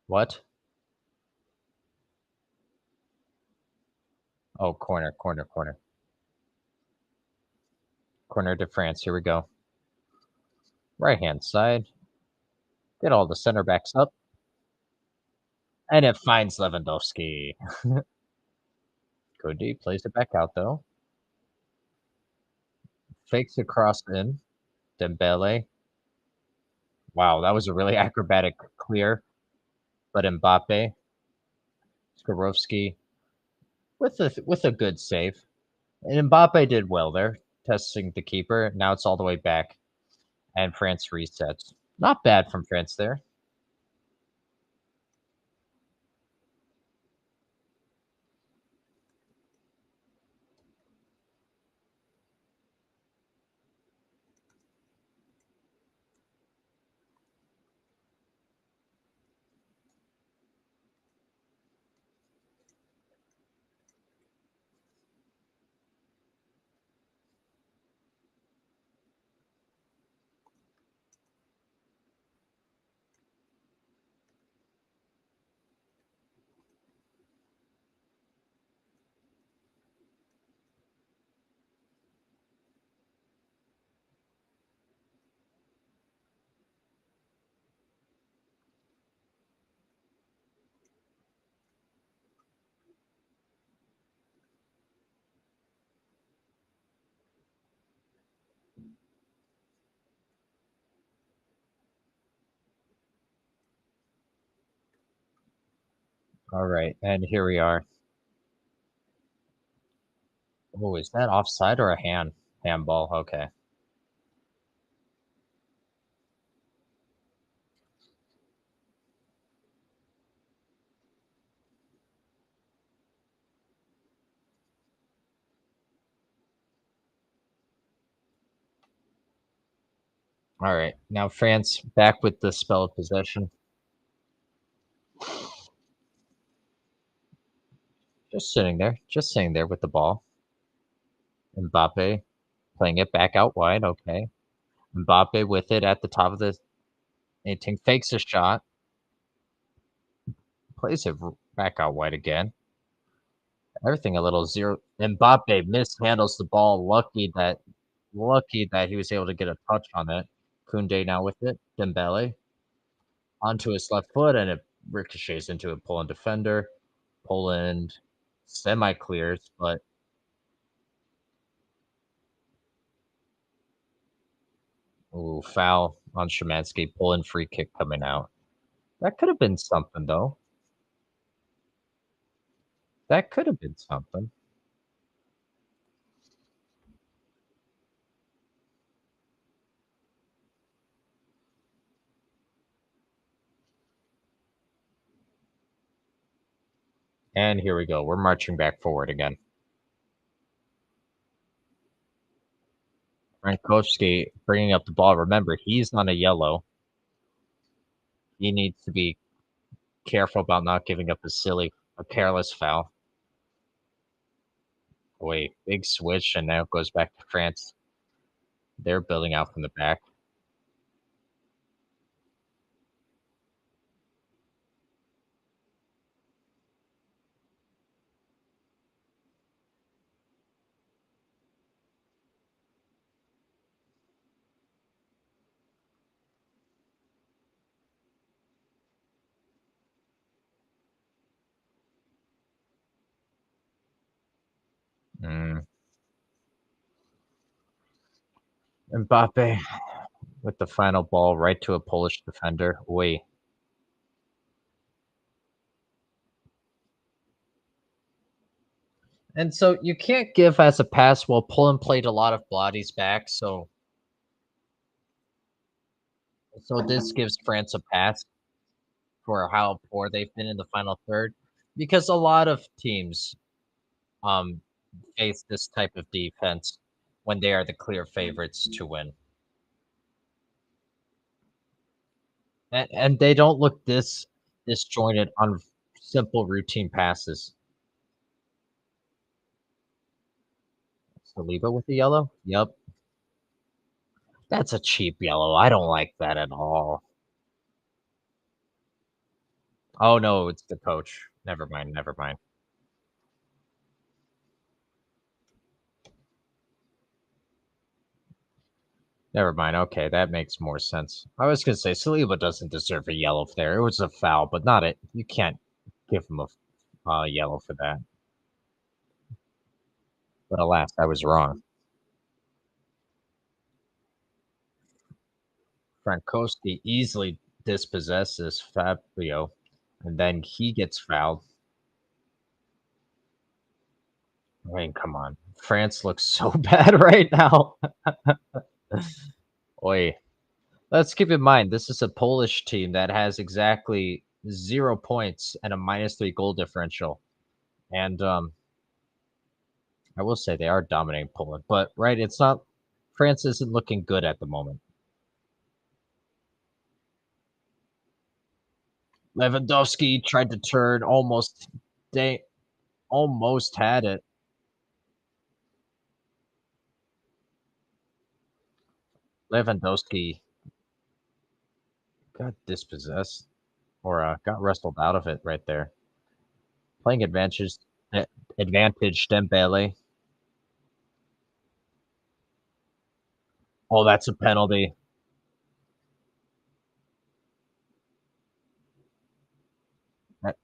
A: what? Oh, corner, corner, corner, corner to France. Here we go. Right hand side. Get all the center backs up, and it finds Lewandowski. Cody plays it back out though. Fakes across in. Dembele. Wow, that was a really acrobatic clear. But Mbappe, Skarovski with a good save. And Mbappe did well there, testing the keeper. Now it's all the way back, and France resets. Not bad from France there. All right, and here we are. Oh, is that offside or a handball? Okay. All right. Now France back with the spell of possession. Just sitting there with the ball. Mbappe playing it back out wide. Okay. Mbappe with it at the top of the 18, fakes a shot, plays it back out wide again. Everything a little zero. Mbappe mishandles the ball. Lucky that he was able to get a touch on it. Kunde now with it. Dembele onto his left foot, and it ricochets into a Poland defender. Poland semi clears, but ooh, foul on Szymanski. Poland free kick coming out. That could have been something though. That could have been something. And here we go. We're marching back forward again. Frankowski bringing up the ball. Remember, he's on a yellow. He needs to be careful about not giving up a careless foul. Wait, big switch, and now it goes back to France. They're building out from the back. Mm. Mbappe with the final ball right to a Polish defender. Wait. And so you can't give as a pass. Well, Poland played a lot of bodies back, so this gives France a pass for how poor they've been in the final third, because a lot of teams um face this type of defense when they are the clear favorites to win. And they don't look this disjointed on simple routine passes. Saliba with the yellow? Yep. That's a cheap yellow. I don't like that at all. Oh no, it's the coach. Never mind, never mind. Never mind. Okay, that makes more sense. I was gonna say Saliba doesn't deserve a yellow there. It was a foul, but not it. You can't give him a yellow for that. But alas, I was wrong. Frankowski easily dispossesses Fabio, and then he gets fouled. I mean, come on. France looks so bad right now. Oi. Let's keep in mind, this is a Polish team that has exactly 0 points and a -3 goal differential. And I will say they are dominating Poland, but right, it's not. France isn't looking good at the moment. Lewandowski tried to turn, they almost had it. Lewandowski got dispossessed or got wrestled out of it right there. Playing eh, advantage Dembele. Oh, that's a penalty. That,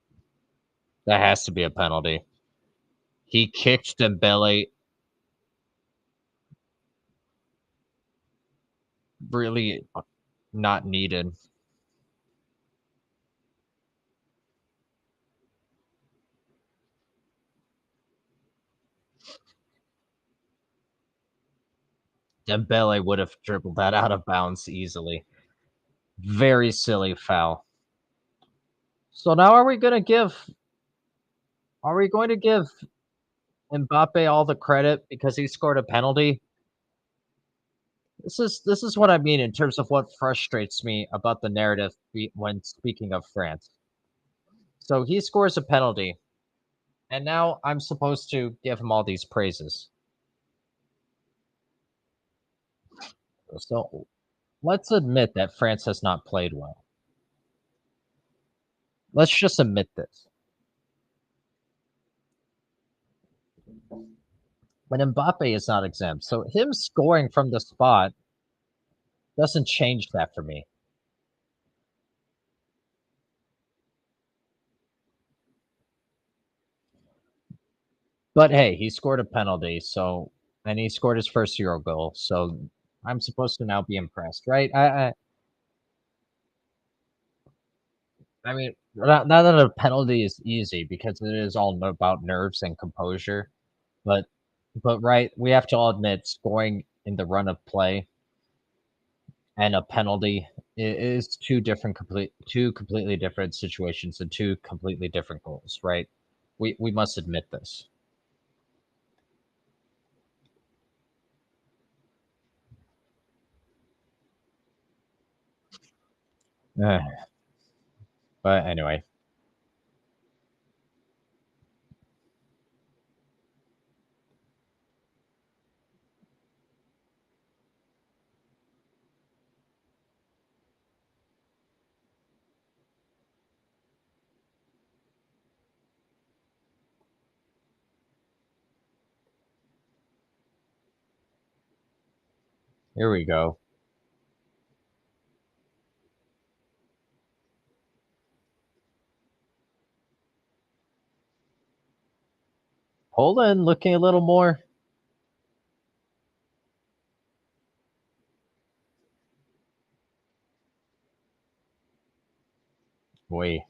A: that has to be a penalty. He kicked Dembele really not needed. Dembele would have dribbled that out of bounds easily. Very silly foul. So now are we going to give Mbappe all the credit because he scored a penalty? This is what I mean in terms of what frustrates me about the narrative when speaking of France. So he scores a penalty, and now I'm supposed to give him all these praises. So let's admit that France has not played well. Let's just admit this. When Mbappe is not exempt, so him scoring from the spot doesn't change that for me. But hey, he scored a penalty, and he scored his first Euro goal, so I'm supposed to now be impressed, right? I mean, not that a penalty is easy because it is all about nerves and composure, but right, we have to all admit scoring in the run of play and a penalty is two completely different situations and two completely different goals, right? We must admit this. But anyway, here we go. Poland looking a little more. Boy,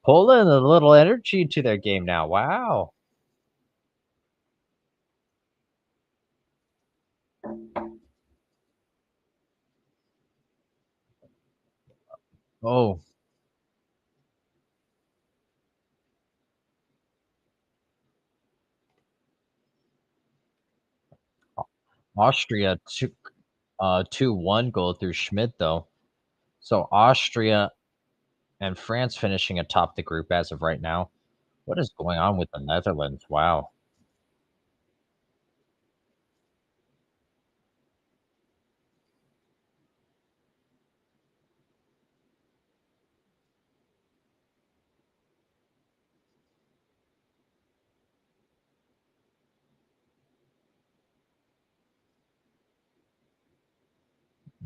A: Poland a little energy to their game now. Wow. Oh, Austria took 2-1 goal through Schmidt though. So Austria and France finishing atop the group as of right now. What is going on with the Netherlands? Wow.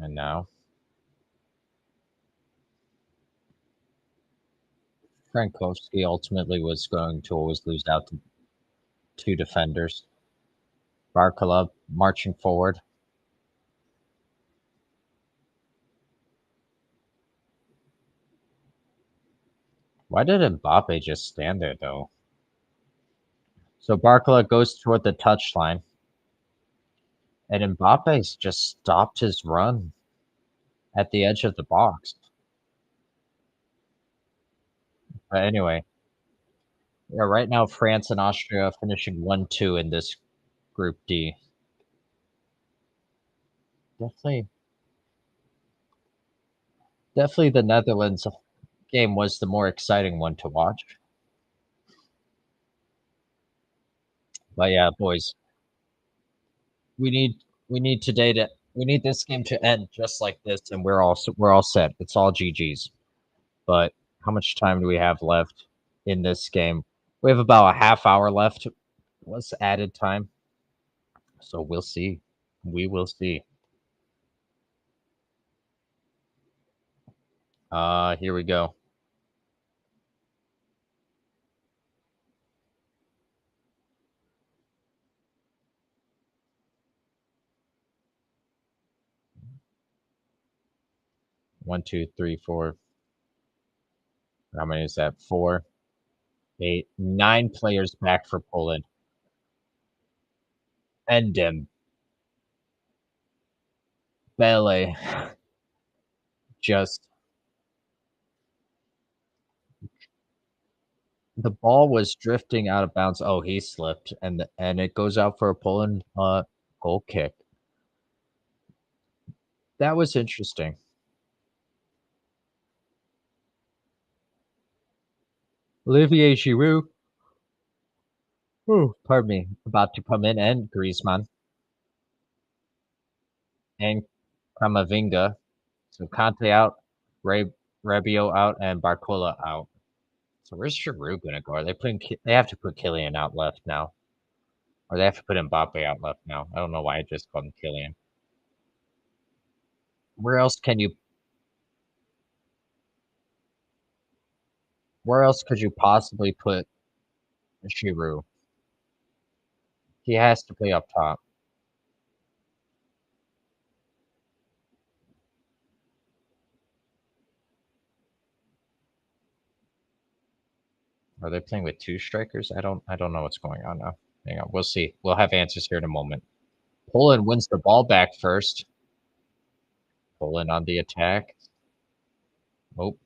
A: And now Frankowski ultimately was going to always lose out to two defenders. Barkala marching forward. Why did Mbappe just stand there though? So Barkala goes toward the touchline, and Mbappe's just stopped his run at the edge of the box. But anyway, yeah, right now France and Austria finishing 1-2 in this Group D. Definitely, definitely the Netherlands game was the more exciting one to watch. But yeah, boys, we need we need this game to end just like this, and we're all set. It's all GGs. But how much time do we have left in this game? We have about a half hour left. What's added time? So we'll see. We will see. Here we go. One, two, three, four. How many is that? Four, eight, nine players back for Poland. And Dembele just the ball was drifting out of bounds. Oh, he slipped, and it goes out for a Poland goal kick. That was interesting. Olivier Giroud, pardon me, about to come in, and Griezmann and Kamavinga. So Conte out, Ray Rabiot out, and Barcola out. So where's Giroud gonna go? Are they putting? They have to put Kylian out left now, or they have to put Mbappe out left now. I don't know why I just called him Kylian. Where else can you? Where else could you possibly put Giroud? He has to play up top. Are they playing with two strikers? I don't know what's going on now. Hang on, we'll see. We'll have answers here in a moment. Poland wins the ball back first. Poland on the attack. Oh,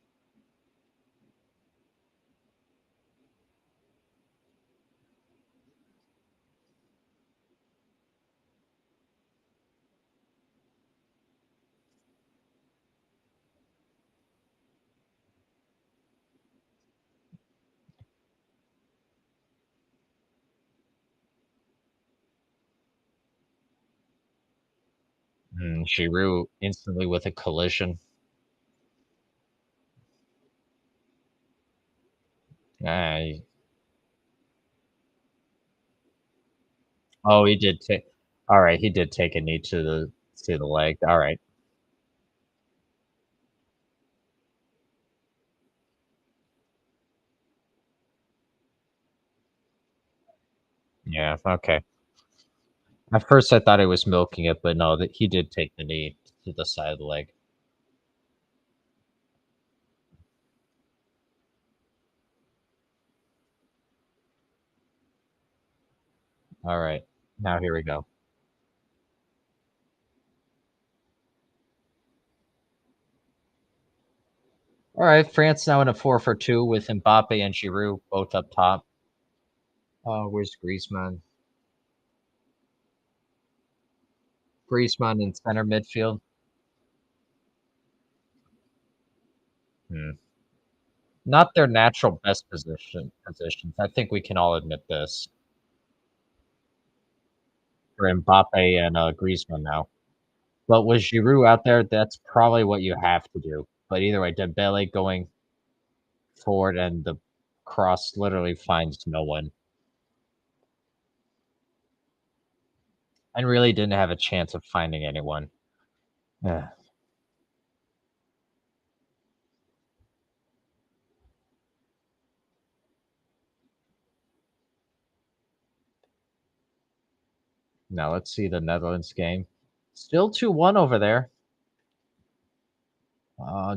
A: Giroud instantly with a collision. Ah, oh, he did take. All right, he did take a knee to the leg. All right, yeah, okay. At first, I thought he was milking it, but no, that he did take the knee to the side of the leg. All right, now here we go. All right, France now in a 4-for-2 with Mbappe and Giroud both up top. Where's Griezmann? Griezmann in center midfield. Hmm. Not their natural best positions. I think we can all admit this for Mbappe and Griezmann now. But with Giroud out there, that's probably what you have to do. But either way, Dembele going forward and the cross literally finds no one, and really didn't have a chance of finding anyone. Yeah. Now let's see the Netherlands game. Still 2-1 over there.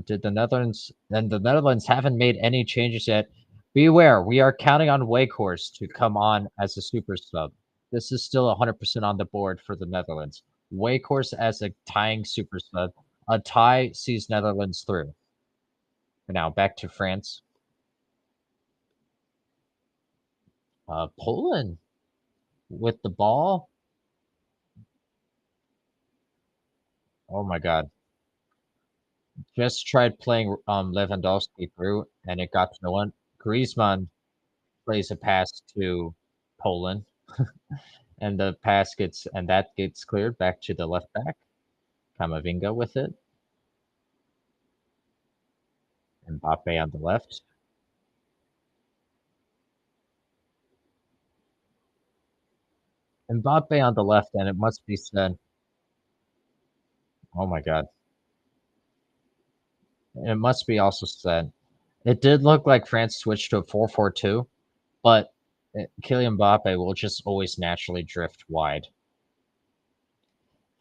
A: Did the Netherlands haven't made any changes yet. Beware, we are counting on Wakehorse to come on as a super sub. This is still 100% on the board for the Netherlands. Wakehorse as a tying super sub. A tie sees Netherlands through. Now back to France. Poland with the ball. Oh my God. Just tried playing Lewandowski through, and it got to no one. Griezmann plays a pass to Poland, and that gets cleared back to the left back. Kamavinga with it. Mbappe on the left. Mbappe on the left, and it must be said. Oh my God. It must be also said. It did look like France switched to a 4-4-2, but Kylian Mbappe will just always naturally drift wide.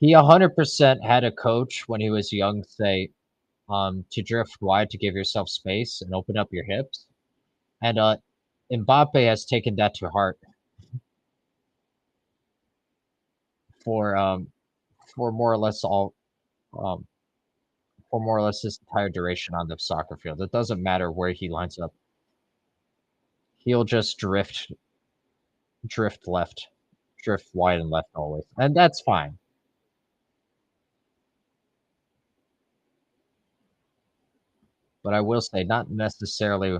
A: He 100% had a coach when he was young say, to drift wide to give yourself space and open up your hips. And Mbappe has taken that to heart for um, for more or less all um, for more or less his entire duration on the soccer field. It doesn't matter where he lines up; he'll just drift left, drift wide and left always, and that's fine. But I will say, not necessarily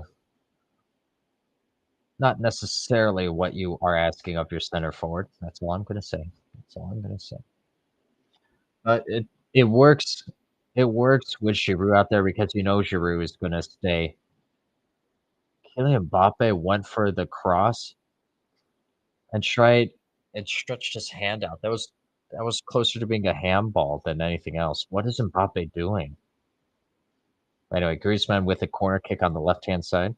A: what you are asking of your center forward. That's all I'm going to say. That's all I'm going to say. But it works. It works with Giroud out there because you know Giroud is going to stay. Kylian Mbappe went for the cross and tried and stretched his hand out. That was closer to being a handball than anything else. What is Mbappe doing? Anyway, Griezmann with a corner kick on the left hand side.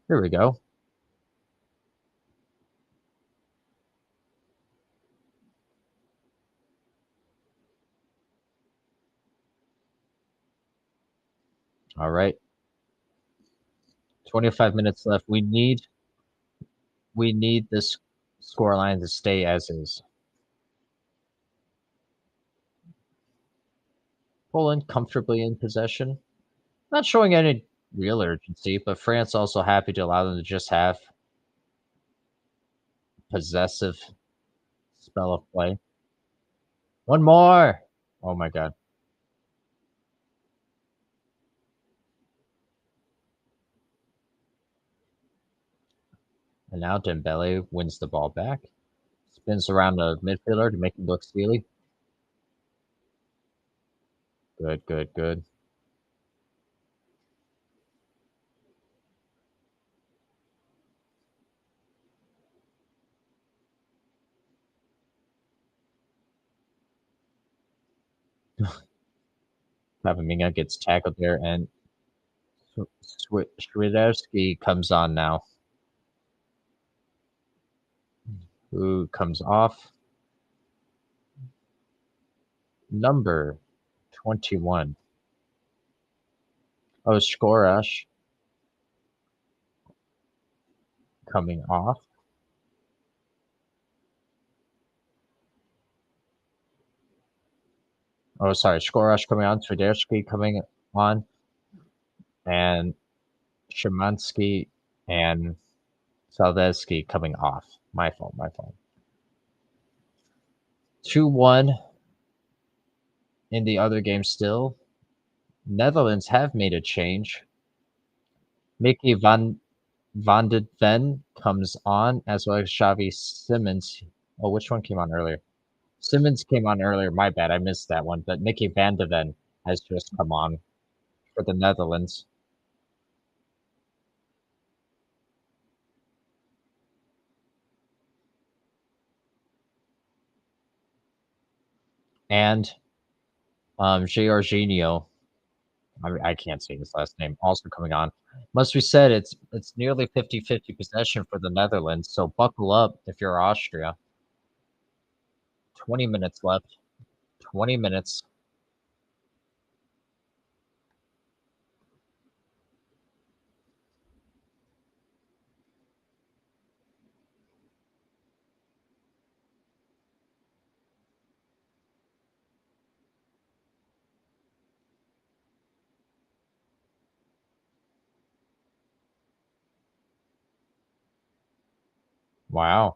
A: Here we go. All right. 25 minutes left. We need this scoreline to stay as is. Poland comfortably in possession. Not showing any real urgency, but France also happy to allow them to just have possessive spell of play. One more. Oh my god. And now Dembele wins the ball back. Spins around the midfielder to make him look steely. Good, good, good. Kavaminga gets tackled there, and Swiderski comes on now. Who comes off? Number 21. Oh, Skorash coming off. Oh, sorry. Skorash coming on. Swiderski coming on. And Szymanski and Salveski coming off. My fault, my fault. 2-1 in the other game still. Netherlands have made a change. Mickey Van de Ven comes on, as well as Xavi Simmons. Oh, which one came on earlier? Simmons came on earlier. My bad. I missed that one. But Mickey Van de Ven has just come on for the Netherlands. And Giorginio, I can't say his last name, also coming on. Must be said, it's nearly 50-50 possession for the Netherlands, so buckle up if you're Austria. 20 minutes left. 20 minutes. Wow.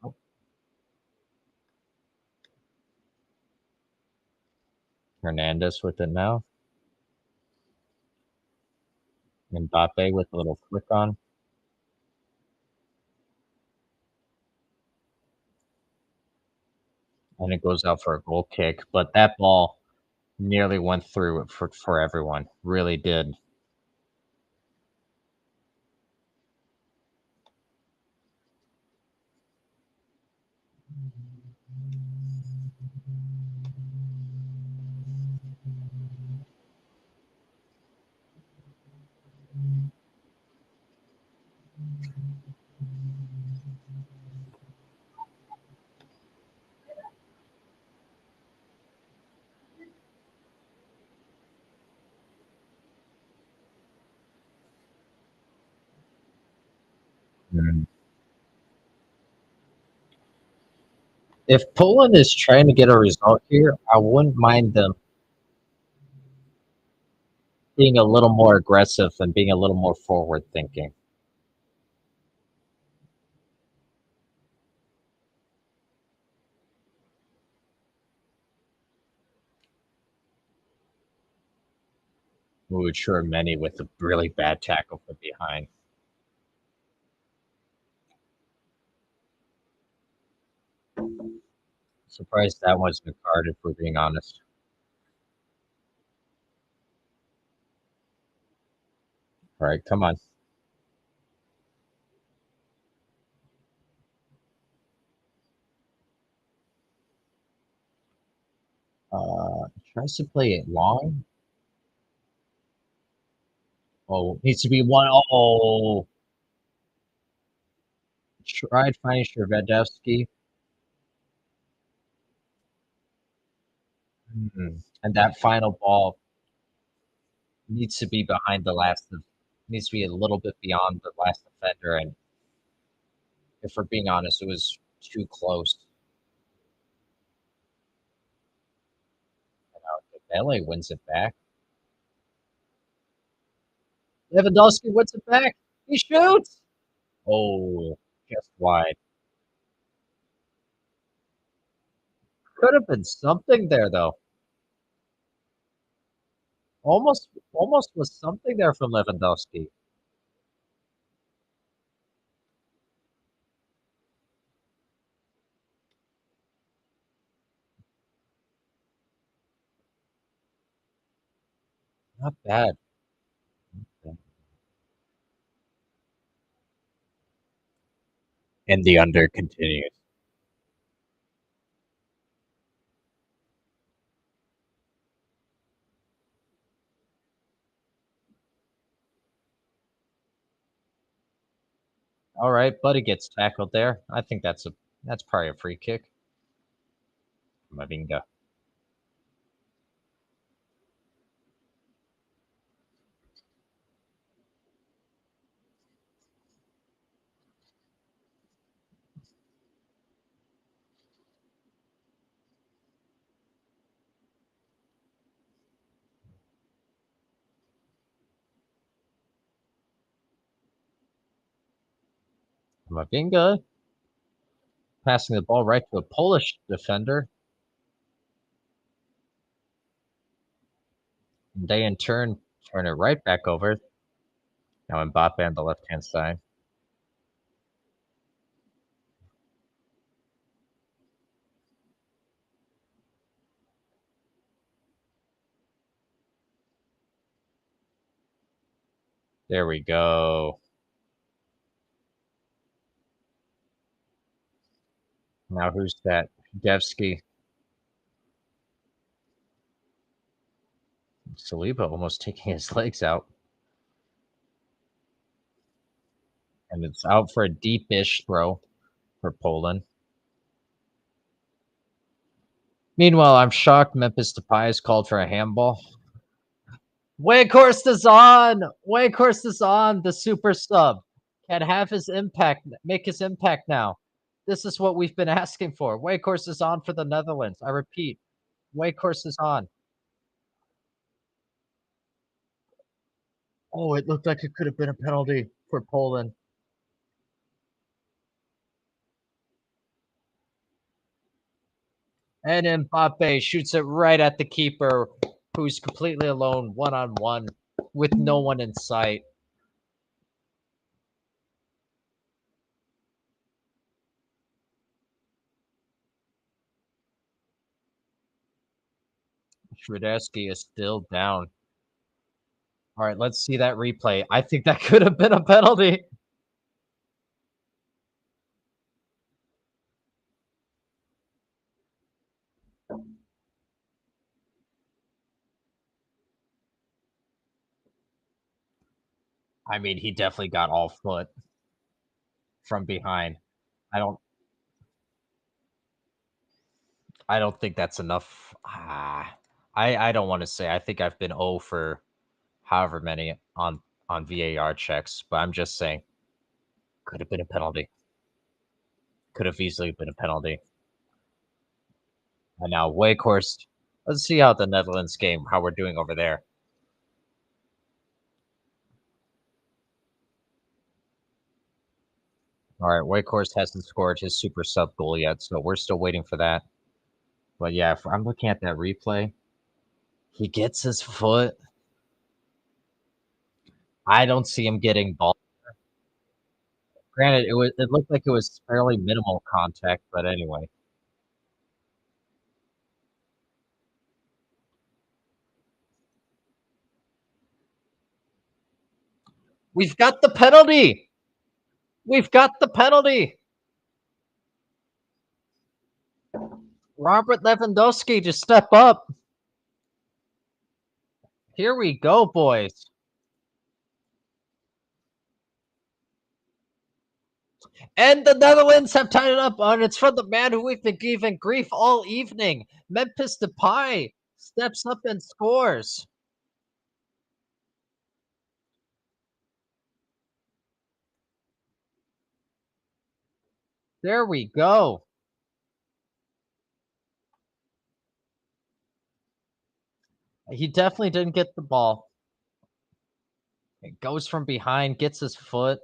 A: Oh, Hernandez with it now. Mbappe with a little flick on. And it goes out for a goal kick. But that ball nearly went through for everyone. Really did. Mm. If Poland is trying to get a result here, I wouldn't mind them being a little more aggressive and being a little more forward thinking. Ooh, sure, many with a really bad tackle from behind. Surprised that one's been carded, for being honest. All right, come on. Tries to play it long. Oh, needs to be one. Oh, tried finding Shevdevsky. And that final ball needs to be behind the last of needs to be a little bit beyond the last defender, and if we're being honest, it was too close. Melee wins it back. Lewandowski wins it back. He shoots. Oh, just wide. Could have been something there though. Almost was something there from Lewandowski. Not bad. And the under continues. All right, Buddy gets tackled there. I think that's probably a free kick. Mavinga. Mavinga passing the ball right to a Polish defender. They in turn turn it right back over. Now Mbappe on the left hand side. There we go. Now who's that? Devsky. Saliba almost taking his legs out. And it's out for a deep-ish throw for Poland. Meanwhile, I'm shocked Memphis Depay has called for a handball. Weghorst is on. Weghorst is on. The super sub can have his impact, make his impact now. This is what we've been asking for. Weghorst is on for the Netherlands. I repeat, Weghorst is on. Oh, it looked like it could have been a penalty for Poland. And Mbappe shoots it right at the keeper, who's completely alone, one-on-one, with no one in sight. Shradetsky is still down. All right, let's see that replay. I think that could have been a penalty. I mean, he definitely got all foot from behind. I don't I don't think that's enough. I don't want to say. I think I've been 0 for however many on VAR checks, but I'm just saying could have been a penalty. Could have easily been a penalty. And now Weghorst. Let's see how the Netherlands game, how we're doing over there. All right, Weghorst hasn't scored his super sub goal yet, so we're still waiting for that. But yeah, if I'm looking at that replay, he gets his foot. I don't see him getting ball. Granted, it looked like it was fairly minimal contact, but anyway. We've got the penalty. We've got the penalty. Robert Lewandowski to step up. Here we go, boys. And the Netherlands have tied it up, and it's from the man who we've been giving grief all evening, Memphis Depay. Steps up and scores. There we go. He definitely didn't get the ball. It goes from behind, gets his foot.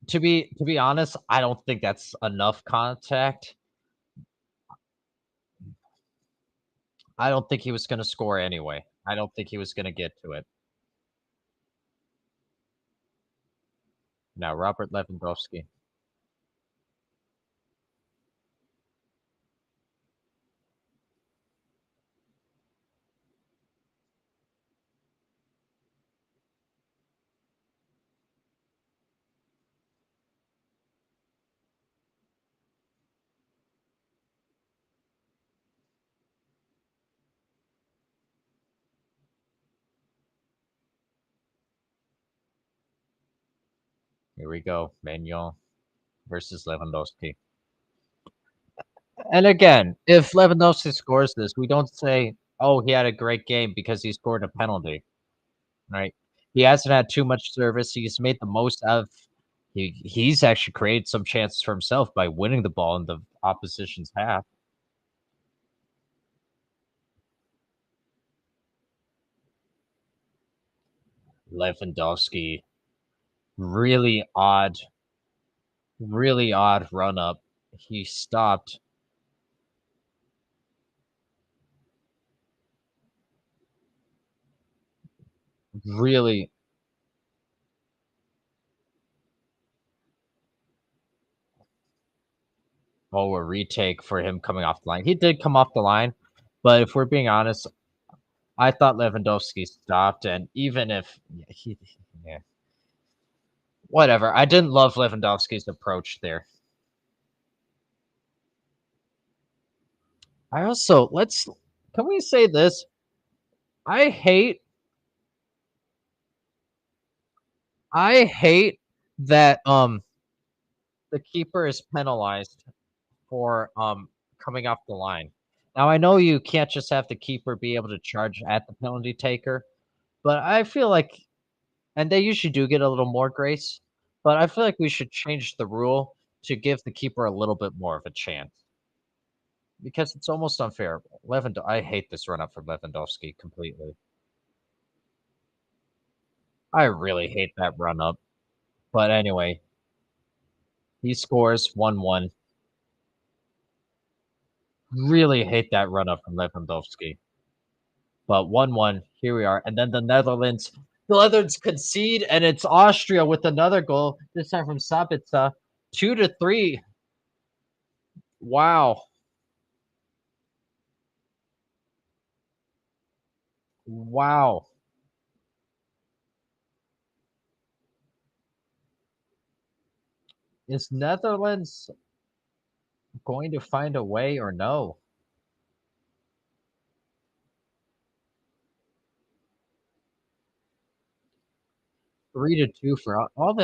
A: To be honest, I don't think that's enough contact. I don't think he was gonna score anyway. I don't think he was gonna get to it. Now Robert Lewandowski. Here we go. Maignan versus Lewandowski. And again, if Lewandowski scores this, we don't say, "Oh, he had a great game because he scored a penalty." Right? He hasn't had too much service. He's made the most out of he's actually created some chances for himself by winning the ball in the opposition's half. Lewandowski, really odd run up. He stopped really a retake for him coming off the line. He did come off the line, but if we're being honest, I thought Lewandowski stopped, and even if yeah, whatever, I didn't love Lewandowski's approach there. I also let's can we say this? I hate I hate that the keeper is penalized for coming off the line. Now I know you can't just have the keeper be able to charge at the penalty taker, but I feel like and they usually do get a little more grace, but I feel like we should change the rule to give the keeper a little bit more of a chance because it's almost unfair. I hate this run up for Lewandowski completely. I really hate that run up. But anyway, he scores 1-1. Really hate that run up from Lewandowski. But 1-1, here we are. And then the Netherlands concede, and it's Austria with another goal, this time from Sabitzer. 2-3. Wow. Wow. Is Netherlands going to find a way or no? 3-2 for all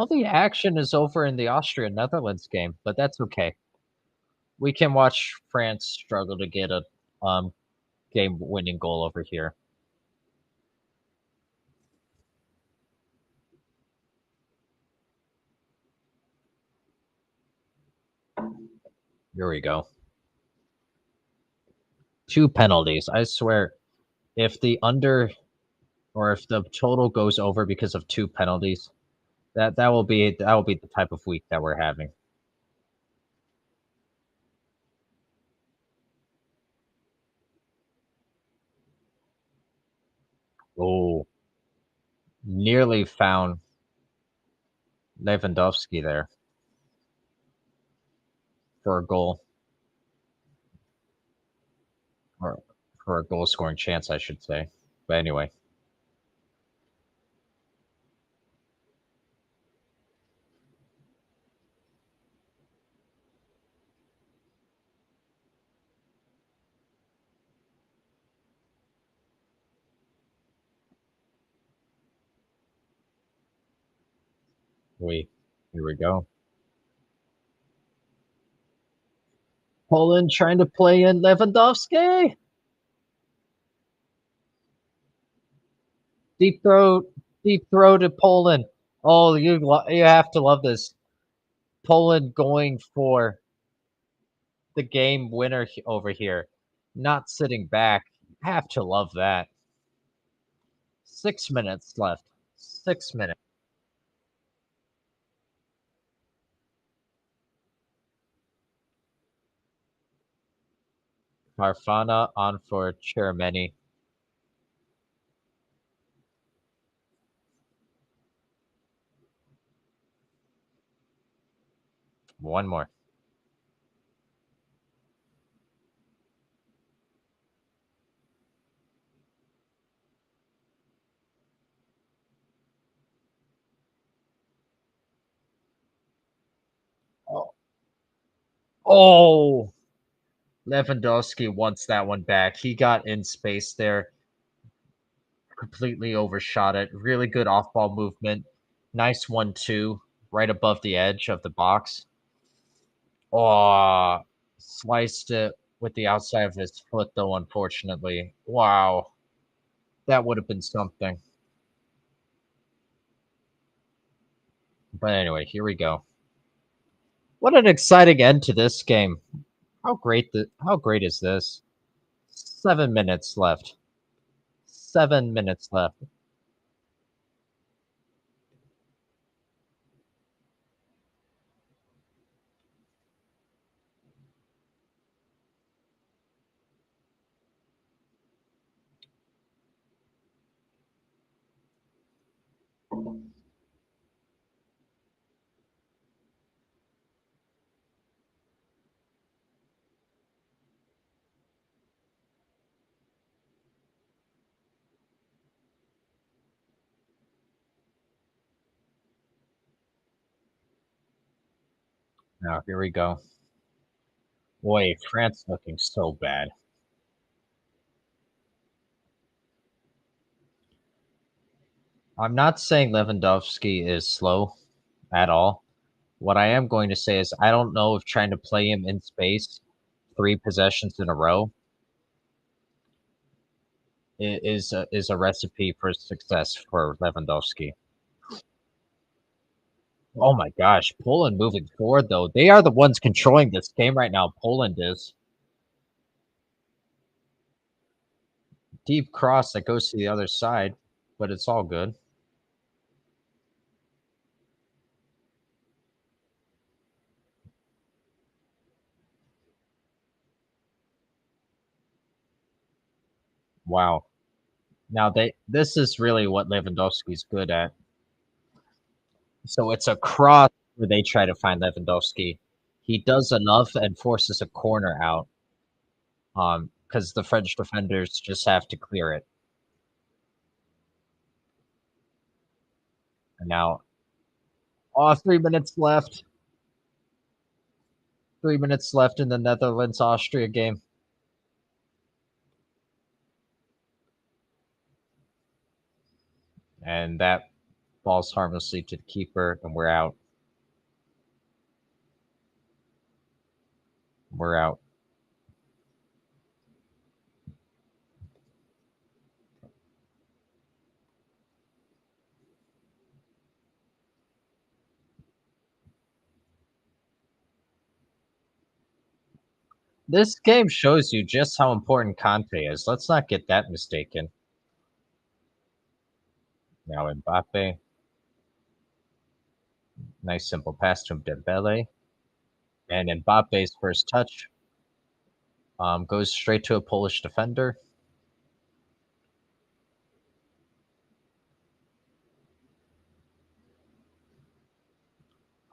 A: the action is over in the Austria Netherlands game, but that's okay. We can watch France struggle to get a game winning goal over here. Here we go. 2 penalties. I swear, if the under or if the total goes over because of 2 penalties, that will be the type of week that we're having. Oh, nearly found Lewandowski there for a goal or for a goal scoring chance, I should say. But anyway, we here we go. Poland trying to play in Lewandowski. Deep throw, deep throw to Poland. Oh, you have to love this. Poland going for the game winner over here, not sitting back. Have to love that. 6 minutes left. 6 minutes. Carfana on for Chermany. One more. Oh, oh, Lewandowski wants that one back. He got in space there, completely overshot it. Really good off ball movement. Nice 1-2 right above the edge of the box. Oh, sliced it with the outside of his foot, though, unfortunately. Wow. That would have been something. But anyway, here we go. What an exciting end to this game. How great is this? 7 minutes left. 7 minutes left. Now here we go. Boy, France looking so bad. I'm not saying Lewandowski is slow at all. What I am going to say is I don't know if trying to play him in space 3 possessions in a row is a recipe for success for Lewandowski. Oh my gosh, Poland moving forward though. They are the ones controlling this game right now. Poland is. Deep cross that goes to the other side, but it's all good. Wow. Now this is really what Lewandowski's good at. So it's a cross where they try to find Lewandowski. He does enough and forces a corner out. Because the French defenders just have to clear it. And now, 3 minutes left. 3 minutes left in the Netherlands Austria game. And that falls harmlessly to the keeper, and we're out. We're out. This game shows you just how important Conte is. Let's not get that mistaken. Now Mbappe. Nice simple pass to Dembele. And Mbappe's first touch goes straight to a Polish defender.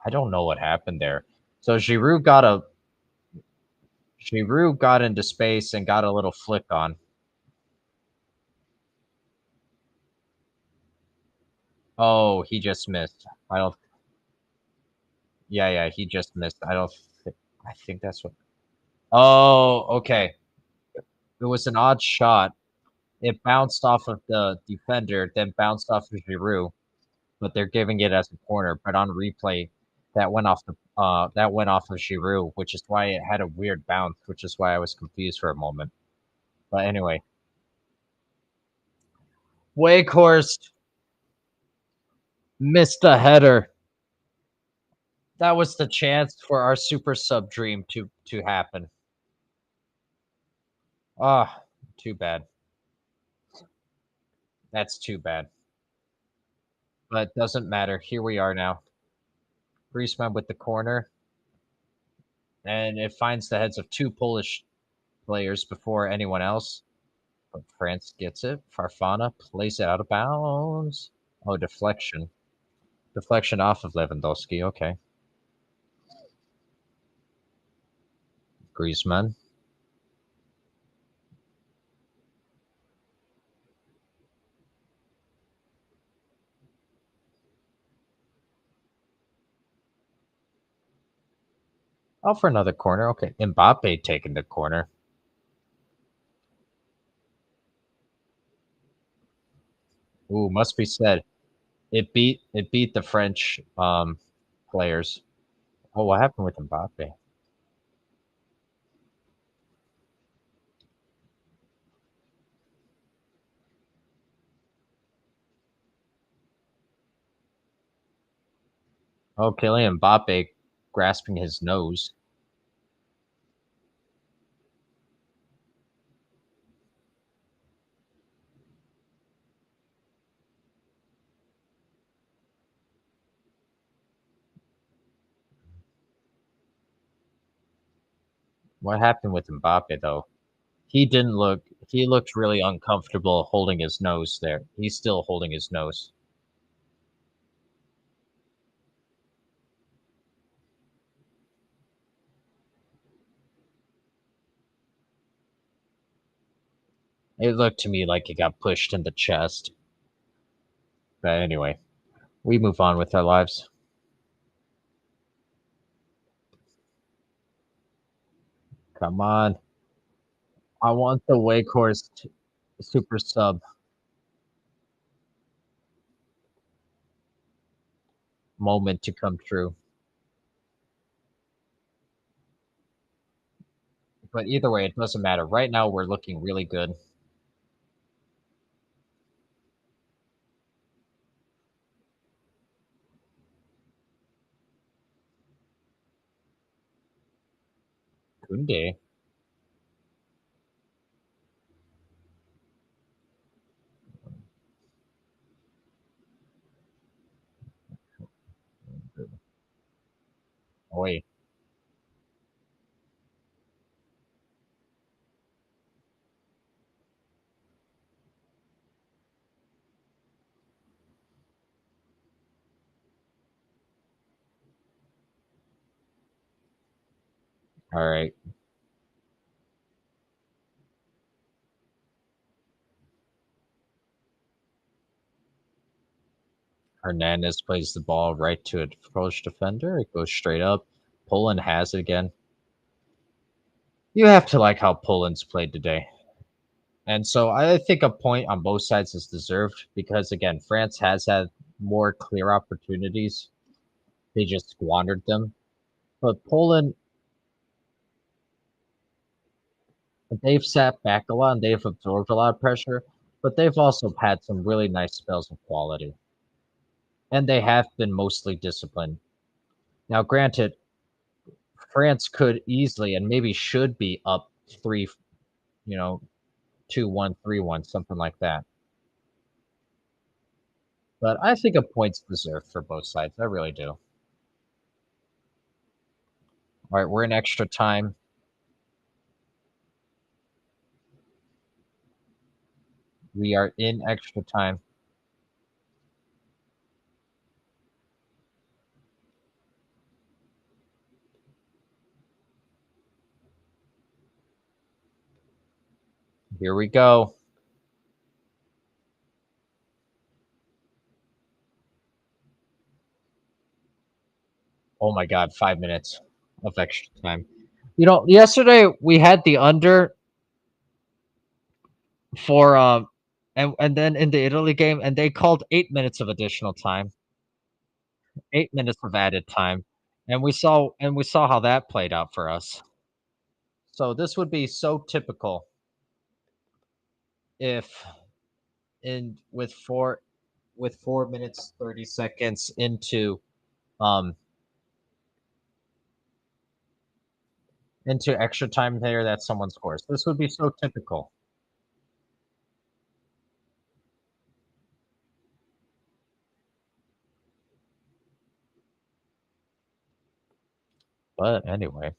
A: I don't know what happened there. So Giroud got into space and got a little flick on. Oh, he just missed. I don't. Yeah, he just missed. I don't. I think that's what. Oh, okay. It was an odd shot. It bounced off of the defender, then bounced off of Giroud, but they're giving it as a corner. But on replay, that went off of Giroud, which is why it had a weird bounce, which is why I was confused for a moment. But anyway, Wakehorst missed a header. That was the chance for our super sub dream to happen. Ah, too bad. That's too bad. But doesn't matter. Here we are now. Griezmann with the corner, and it finds the heads of two Polish players before anyone else. But France gets it. Farfana plays it out of bounds. Oh, deflection. Deflection off of Lewandowski. Okay. Griezmann. Oh, for another corner. Okay. Mbappe taking the corner. Ooh, must be said. It beat the French players. Oh, what happened with Mbappe? Oh, Kylian Mbappe grasping his nose. What happened with Mbappe though? He didn't look. He looked really uncomfortable holding his nose there. He's still holding his nose. It looked to me like he got pushed in the chest. But anyway, we move on with our lives. Come on. I want the Wakehorse super sub moment to come true. But either way, it doesn't matter. Right now, we're looking really good. Kunde. Oi. All right. Hernandez plays the ball right to a Polish defender. It goes straight up. Poland has it again. You have to like how Poland's played today. And so I think a point on both sides is deserved because, again, France has had more clear opportunities. They just squandered them. But Poland, they've sat back a lot and they've absorbed a lot of pressure, but they've also had some really nice spells of quality. And they have been mostly disciplined. Now, granted, France could easily and maybe should be up three, you know, 2-1, 3-1, something like that. But I think a point's deserved for both sides. I really do. All right, we're in extra time. We are in extra time. Here we go. Oh my God, 5 minutes of extra time. Yesterday we had the under for and then in the Italy game, and they called 8 minutes of additional time, 8 minutes of added time. And we saw how that played out for us. So this would be so typical if in with 4 minutes 30 seconds um into extra time there that someone scores. This would be so typical. But anyway,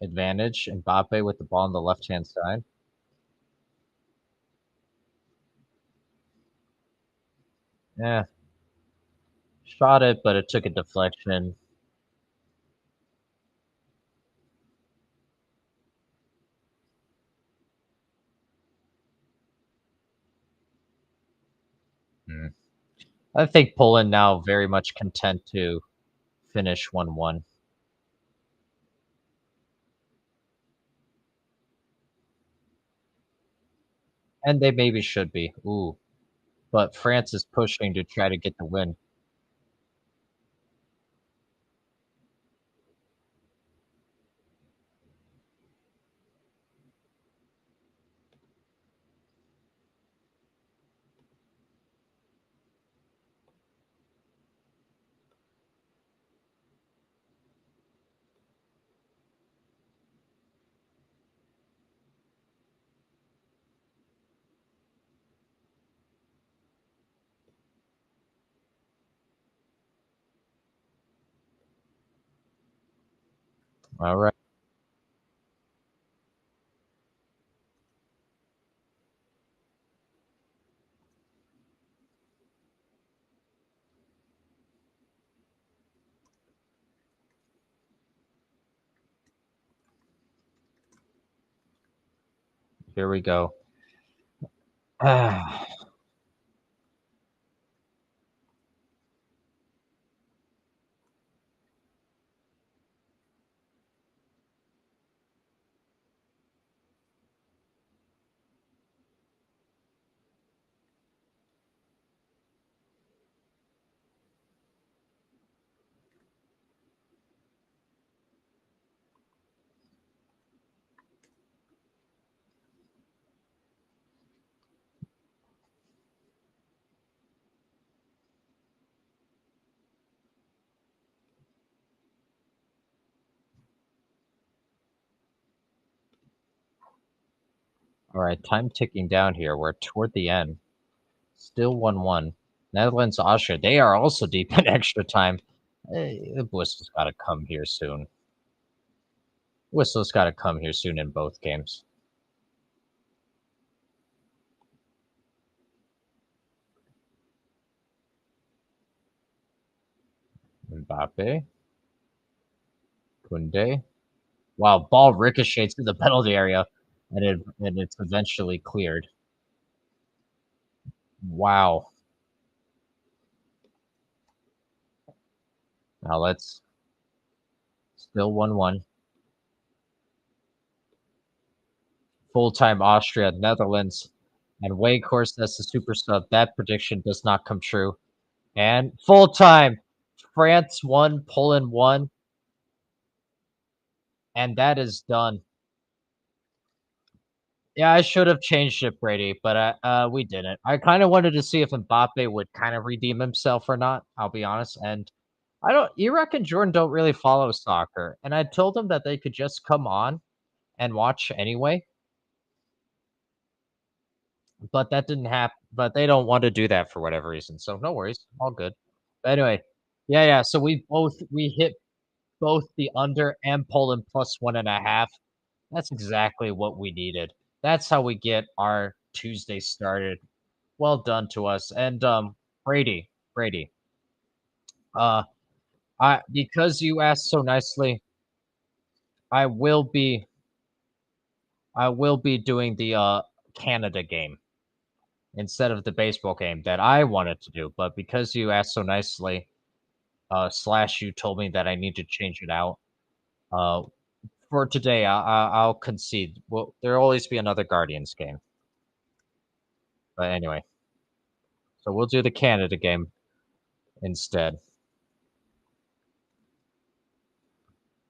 A: advantage Mbappe with the ball on the left hand side. Yeah, shot it, but it took a deflection. Hmm. I think Poland now very much content to finish 1-1. And they maybe should be. Ooh, but France is pushing to try to get the win. All right, here we go. All right, time ticking down here. We're toward the end. Still 1-1. Netherlands, Austria. They are also deep in extra time. The whistle's got to come here soon. Whistle's got to come here soon in both games. Mbappe, Kunde. Wow, ball ricochets through the penalty area, and it's eventually cleared. Wow. Now let's still 1-1. Full time Austria, Netherlands, and Weghorst as the super sub. That prediction does not come true. And full time, France won, Poland won, and that is done. Yeah, I should have changed it, Brady, but we didn't. I kind of wanted to see if Mbappe would kind of redeem himself or not. I'll be honest, and I don't. Iraq and Jordan don't really follow soccer, and I told them that they could just come on and watch anyway. But that didn't happen. But they don't want to do that for whatever reason. So no worries, all good. But anyway, yeah, yeah. So we hit both the under and Poland plus 1.5. That's exactly what we needed. That's how we get our Tuesday started. Well done to us. And Brady, uh, I because you asked so nicely, I will be I will be doing the Canada game instead of the baseball game that I wanted to do. But because you asked so nicely, slash you told me that I need to change it out. Uh, for today, I'll concede. Well, there'll always be another Guardians game. But anyway, so we'll do the Canada game instead.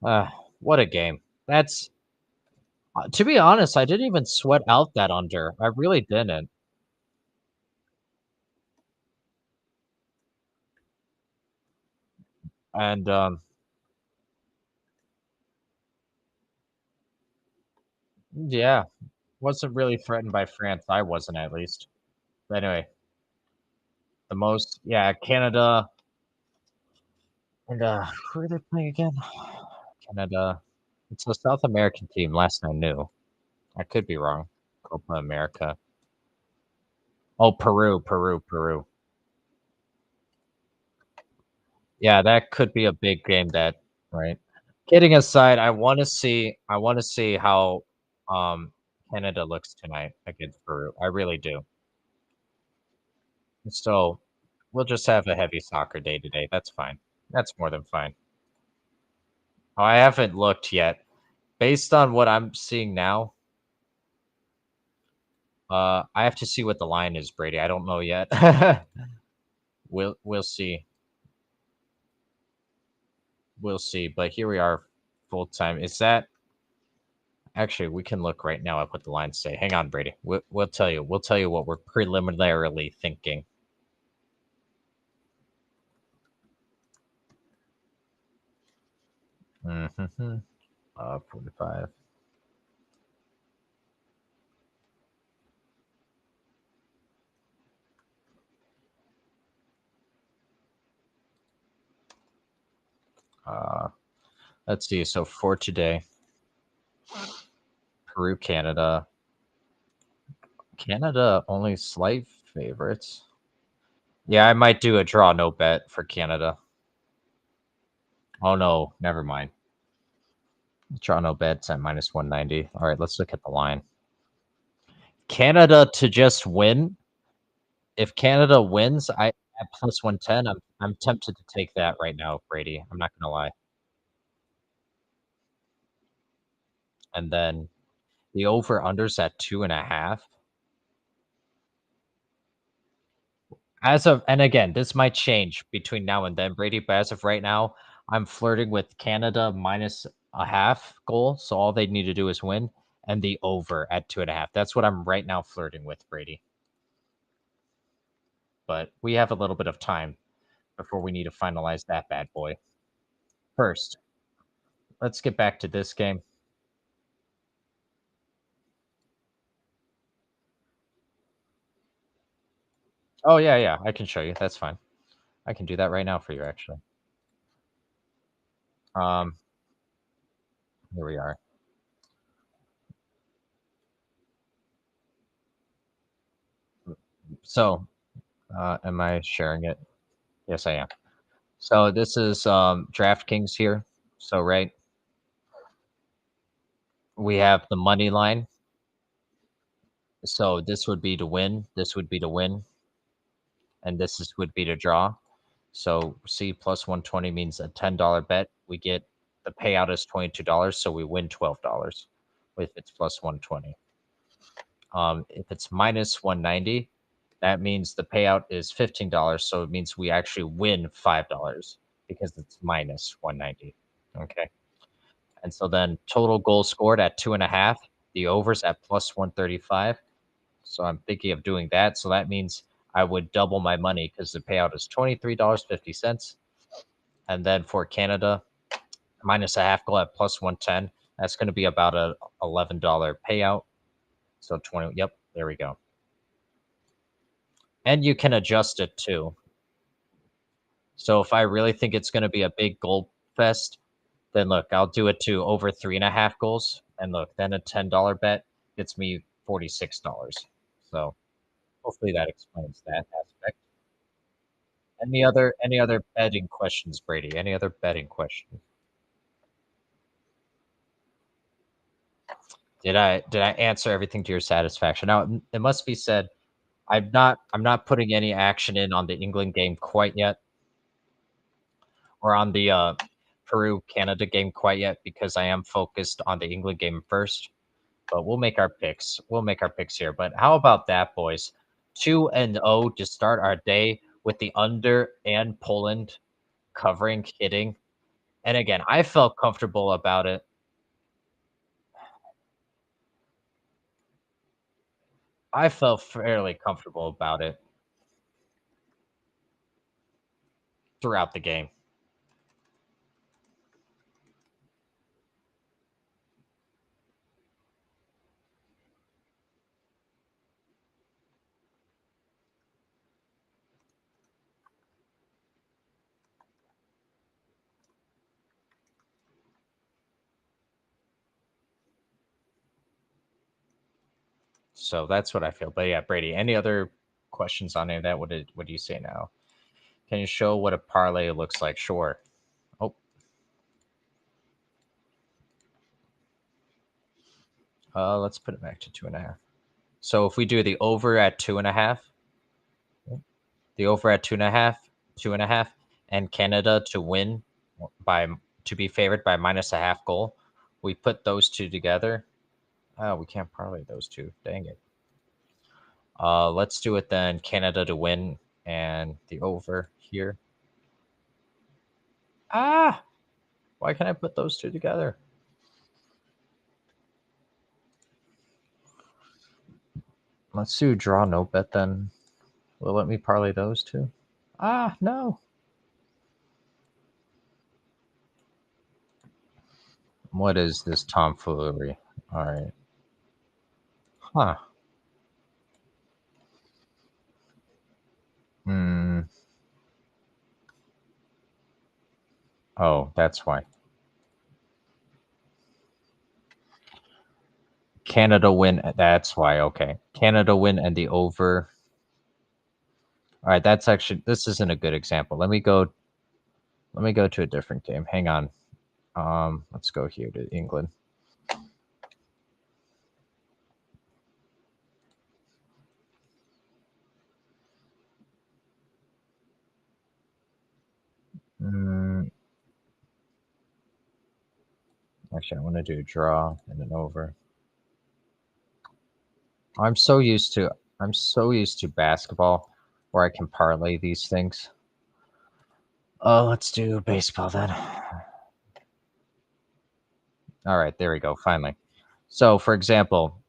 A: Uh, what a game. That's to be honest, I didn't even sweat out that under. I really didn't. And yeah, wasn't really threatened by France. I wasn't at least. But anyway, the most yeah, Canada and who are they playing again? Canada. It's a South American team. Last I knew, I could be wrong. Copa America. Oh, Peru, Peru, Peru. Yeah, that could be a big game. That right. Kidding aside, I want to see how um Canada looks tonight against Peru. I really do. So we'll just have a heavy soccer day today. That's fine. That's more than fine. Oh, I haven't looked yet. Based on what I'm seeing now, I have to see what the line is, Brady. I don't know yet. We'll see. We'll see. But here we are, full time. Is that actually? We can look right now at what the lines say. Hang on, Brady. We'll tell you. We'll tell you what we're preliminarily thinking. Mm-hmm. 45. Uh, let's see. So for today, Peru, Canada. Canada only slight favorites. Yeah, I might do a draw no bet for Canada. Oh no, never mind. Draw no bets at minus 190. All right, let's look at the line. Canada to just win. If Canada wins, I at plus 110, I'm tempted to take that right now, Brady. I'm not gonna lie. And then the over unders at 2.5. As of and again, this might change between now and then, Brady, but as of right now, I'm flirting with Canada minus a half goal. So all they need to do is win and the over at 2.5. That's what I'm right now flirting with, Brady. But we have a little bit of time before we need to finalize that bad boy. First, let's get back to this game. Oh yeah, yeah, I can show you. That's fine. I can do that right now for you, actually. Um, here we are. So, am I sharing it? Yes, I am. So this is DraftKings here. So right, we have the money line. So this would be to win. This would be to win, and would be to draw. So C plus 120 means a $10 bet. We get the payout is $22, so we win $12 if it's plus 120. If it's minus 190, that means the payout is $15. So it means we actually win $5 because it's minus 190. Okay. And so then total goals scored at 2.5, the overs at plus 135. So I'm thinking of doing that. So that means I would double my money because the payout is $23.50. And then for Canada, minus a half goal at plus 110. That's going to be about a $11 payout. So 20. Yep, there we go. And you can adjust it too. So if I really think it's going to be a big goal fest, then look, I'll do it to over 3.5 goals. And look, then a $10 bet gets me $46. So hopefully that explains that aspect. Any other betting questions, Brady? Any other betting questions? Did I answer everything to your satisfaction? Now it must be said, I'm not putting any action in on the England game quite yet, or on the Peru Canada game quite yet, because I am focused on the England game first. But we'll make our picks. We'll make our picks here. But how about that, boys? 2-0 to start our day with the under and Poland covering hitting. And again, I felt comfortable about it. I felt fairly comfortable about it throughout the game. So that's what I feel. But yeah, Brady, any other questions on any of that? What do you say now? Can you show what a parlay looks like? Sure. Oh, let's put it back to 2.5. So if we do the over at 2.5, the over at 2.5, and Canada to win by to be favored by minus a half goal, we put those two together. Oh, we can't parlay those two. Dang it. Let's do it then. Canada to win and the over here. Ah, why can't I put those two together? Let's do draw no bet then. Will it let me parlay those two? Ah, no. What is this tomfoolery? All right. Huh. Hmm. Oh, that's why. Canada win. That's why. Okay. Canada win and the over. All right. That's actually, this isn't a good example. Let me go. Let me go to a different game. Hang on. Let's go here to England. Mm, actually, I want to do a draw and an over. I'm so used to basketball where I can parlay these things. Oh, let's do baseball then. All right, there we go. Finally. So, for example,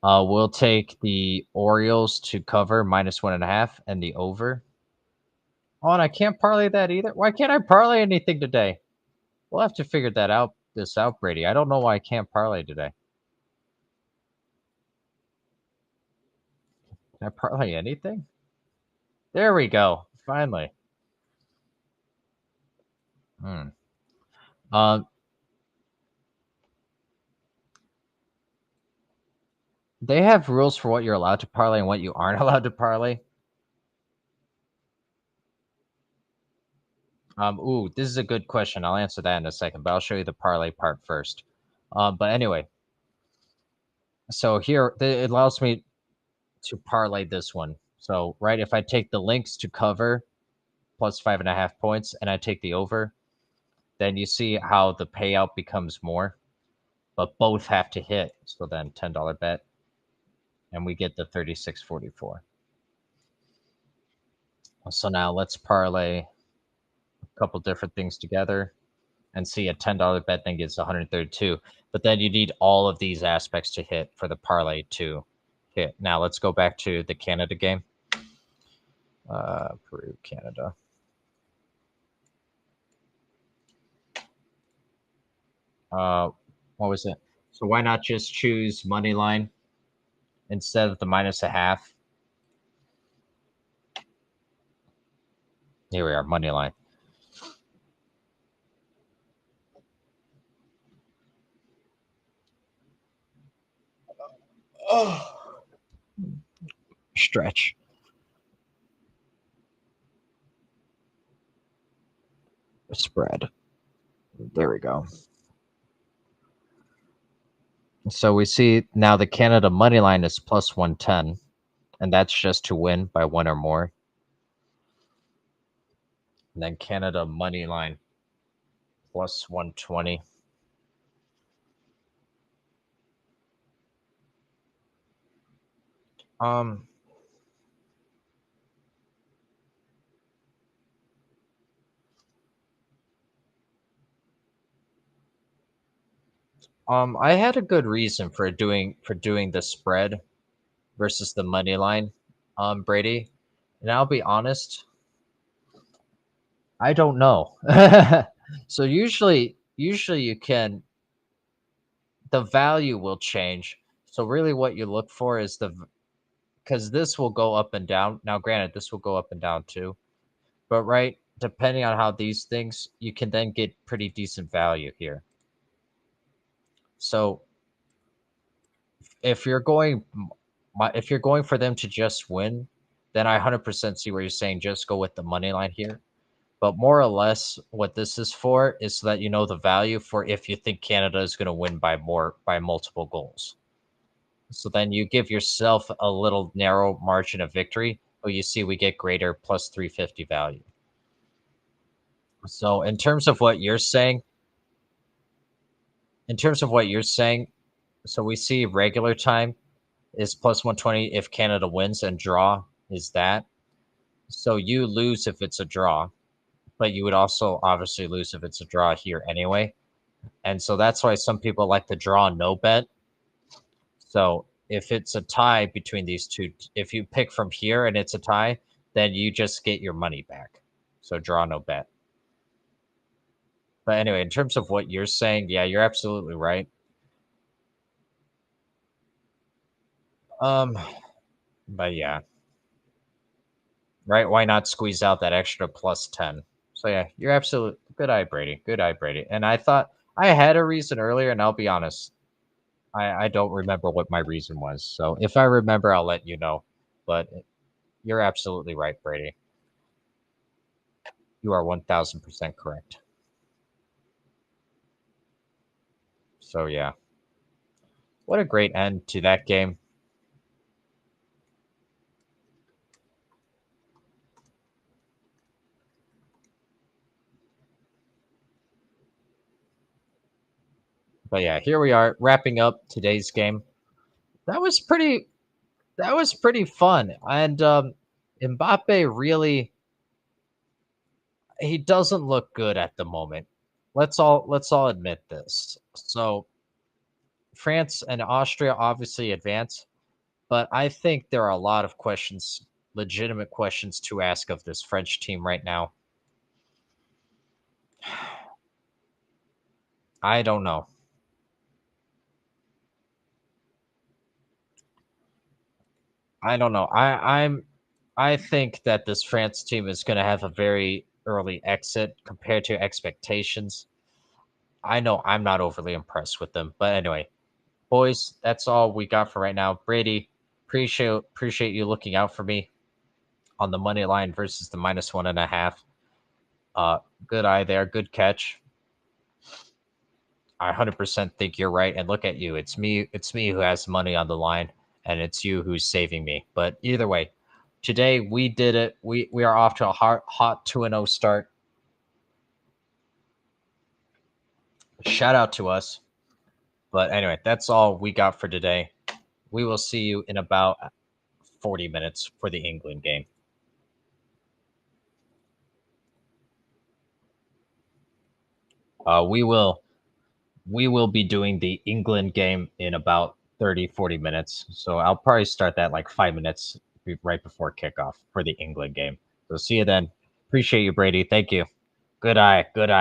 A: we'll take the Orioles to cover -1.5 and the over. Oh, and I can't parlay that either. Why can't I parlay anything today? We'll have to figure that out. This out, Brady. I don't know why I can't parlay today. Can I parlay anything? There we go. Finally. Hmm. Um, they have rules for what you're allowed to parlay and what you aren't allowed to parlay. Ooh, this is a good question. I'll answer that in a second, but I'll show you the parlay part first. But anyway, so here it allows me to parlay this one. So right, if I take the links to cover plus 5.5 points and I take the over, then you see how the payout becomes more, but both have to hit. So then $10 bet, and we get the 36.44. So now let's parlay a couple different things together and see a $10 bet then gets 132. But then you need all of these aspects to hit for the parlay to hit. Now let's go back to the Canada game. Peru, Canada. Uh, what was it? So why not just choose money line instead of the minus a half? Here we are, money line. Oh, stretch. Spread. There we go. So we see now the Canada money line is plus 110, and that's just to win by one or more. And then Canada money line plus 120. Um, I had a good reason for doing the spread versus the money line, Brady. And I'll be honest, I don't know. So usually you can the value will change. So really what you look for is because this will go up and down. Now granted, this will go up and down too. But right, depending on how these things, you can then get pretty decent value here. So if you're going if you're going for them to just win, then I 100% see where you're saying just go with the money line here. But more or less, what this is for is so that you know the value for if you think Canada is going to win by multiple goals. So then you give yourself a little narrow margin of victory, but you see we get greater plus 350 value. So in terms of what you're saying, so we see regular time is plus 120 if Canada wins and draw is that. So you lose if it's a draw, but you would also obviously lose if it's a draw here anyway. And so that's why some people like to draw no bet. So if it's a tie between these two, if you pick from here and it's a tie, then you just get your money back. So draw no bet. But anyway, in terms of what you're saying, yeah, you're absolutely right. Um, but yeah, right? Why not squeeze out that extra plus 10? So yeah, you're absolutely good eye, Brady. Good eye, Brady. And I thought I had a reason earlier, and I'll be honest, I don't remember what my reason was. So if I remember, I'll let you know. But you're absolutely right, Brady. You are 1000% correct. So yeah, what a great end to that game. But yeah, here we are wrapping up today's game. That was pretty. That was pretty fun, and Mbappe really he doesn't look good at the moment. Let's all admit this. So France and Austria obviously advance, but I think there are a lot of questions, legitimate questions to ask of this French team right now. I don't know. I don't know. I think that this France team is going to have a very early exit compared to expectations. I know I'm not overly impressed with them, but anyway, boys, that's all we got for right now. Brady, appreciate you looking out for me on the money line versus the -1.5. Uh, good eye there, good catch. I 100% think you're right. And look at you, it's me who has money on the line, and it's you who's saving me. But either way, today we did it. We are off to a hot 2-0 start. Shout out to us. But anyway, that's all we got for today. We will see you in about 40 minutes for the England game. We will be doing the England game in about 30-40 minutes. So I'll probably start that like 5 minutes right before kickoff for the England game. So see you then. Appreciate you, Brady. Thank you. Good eye. Good eye.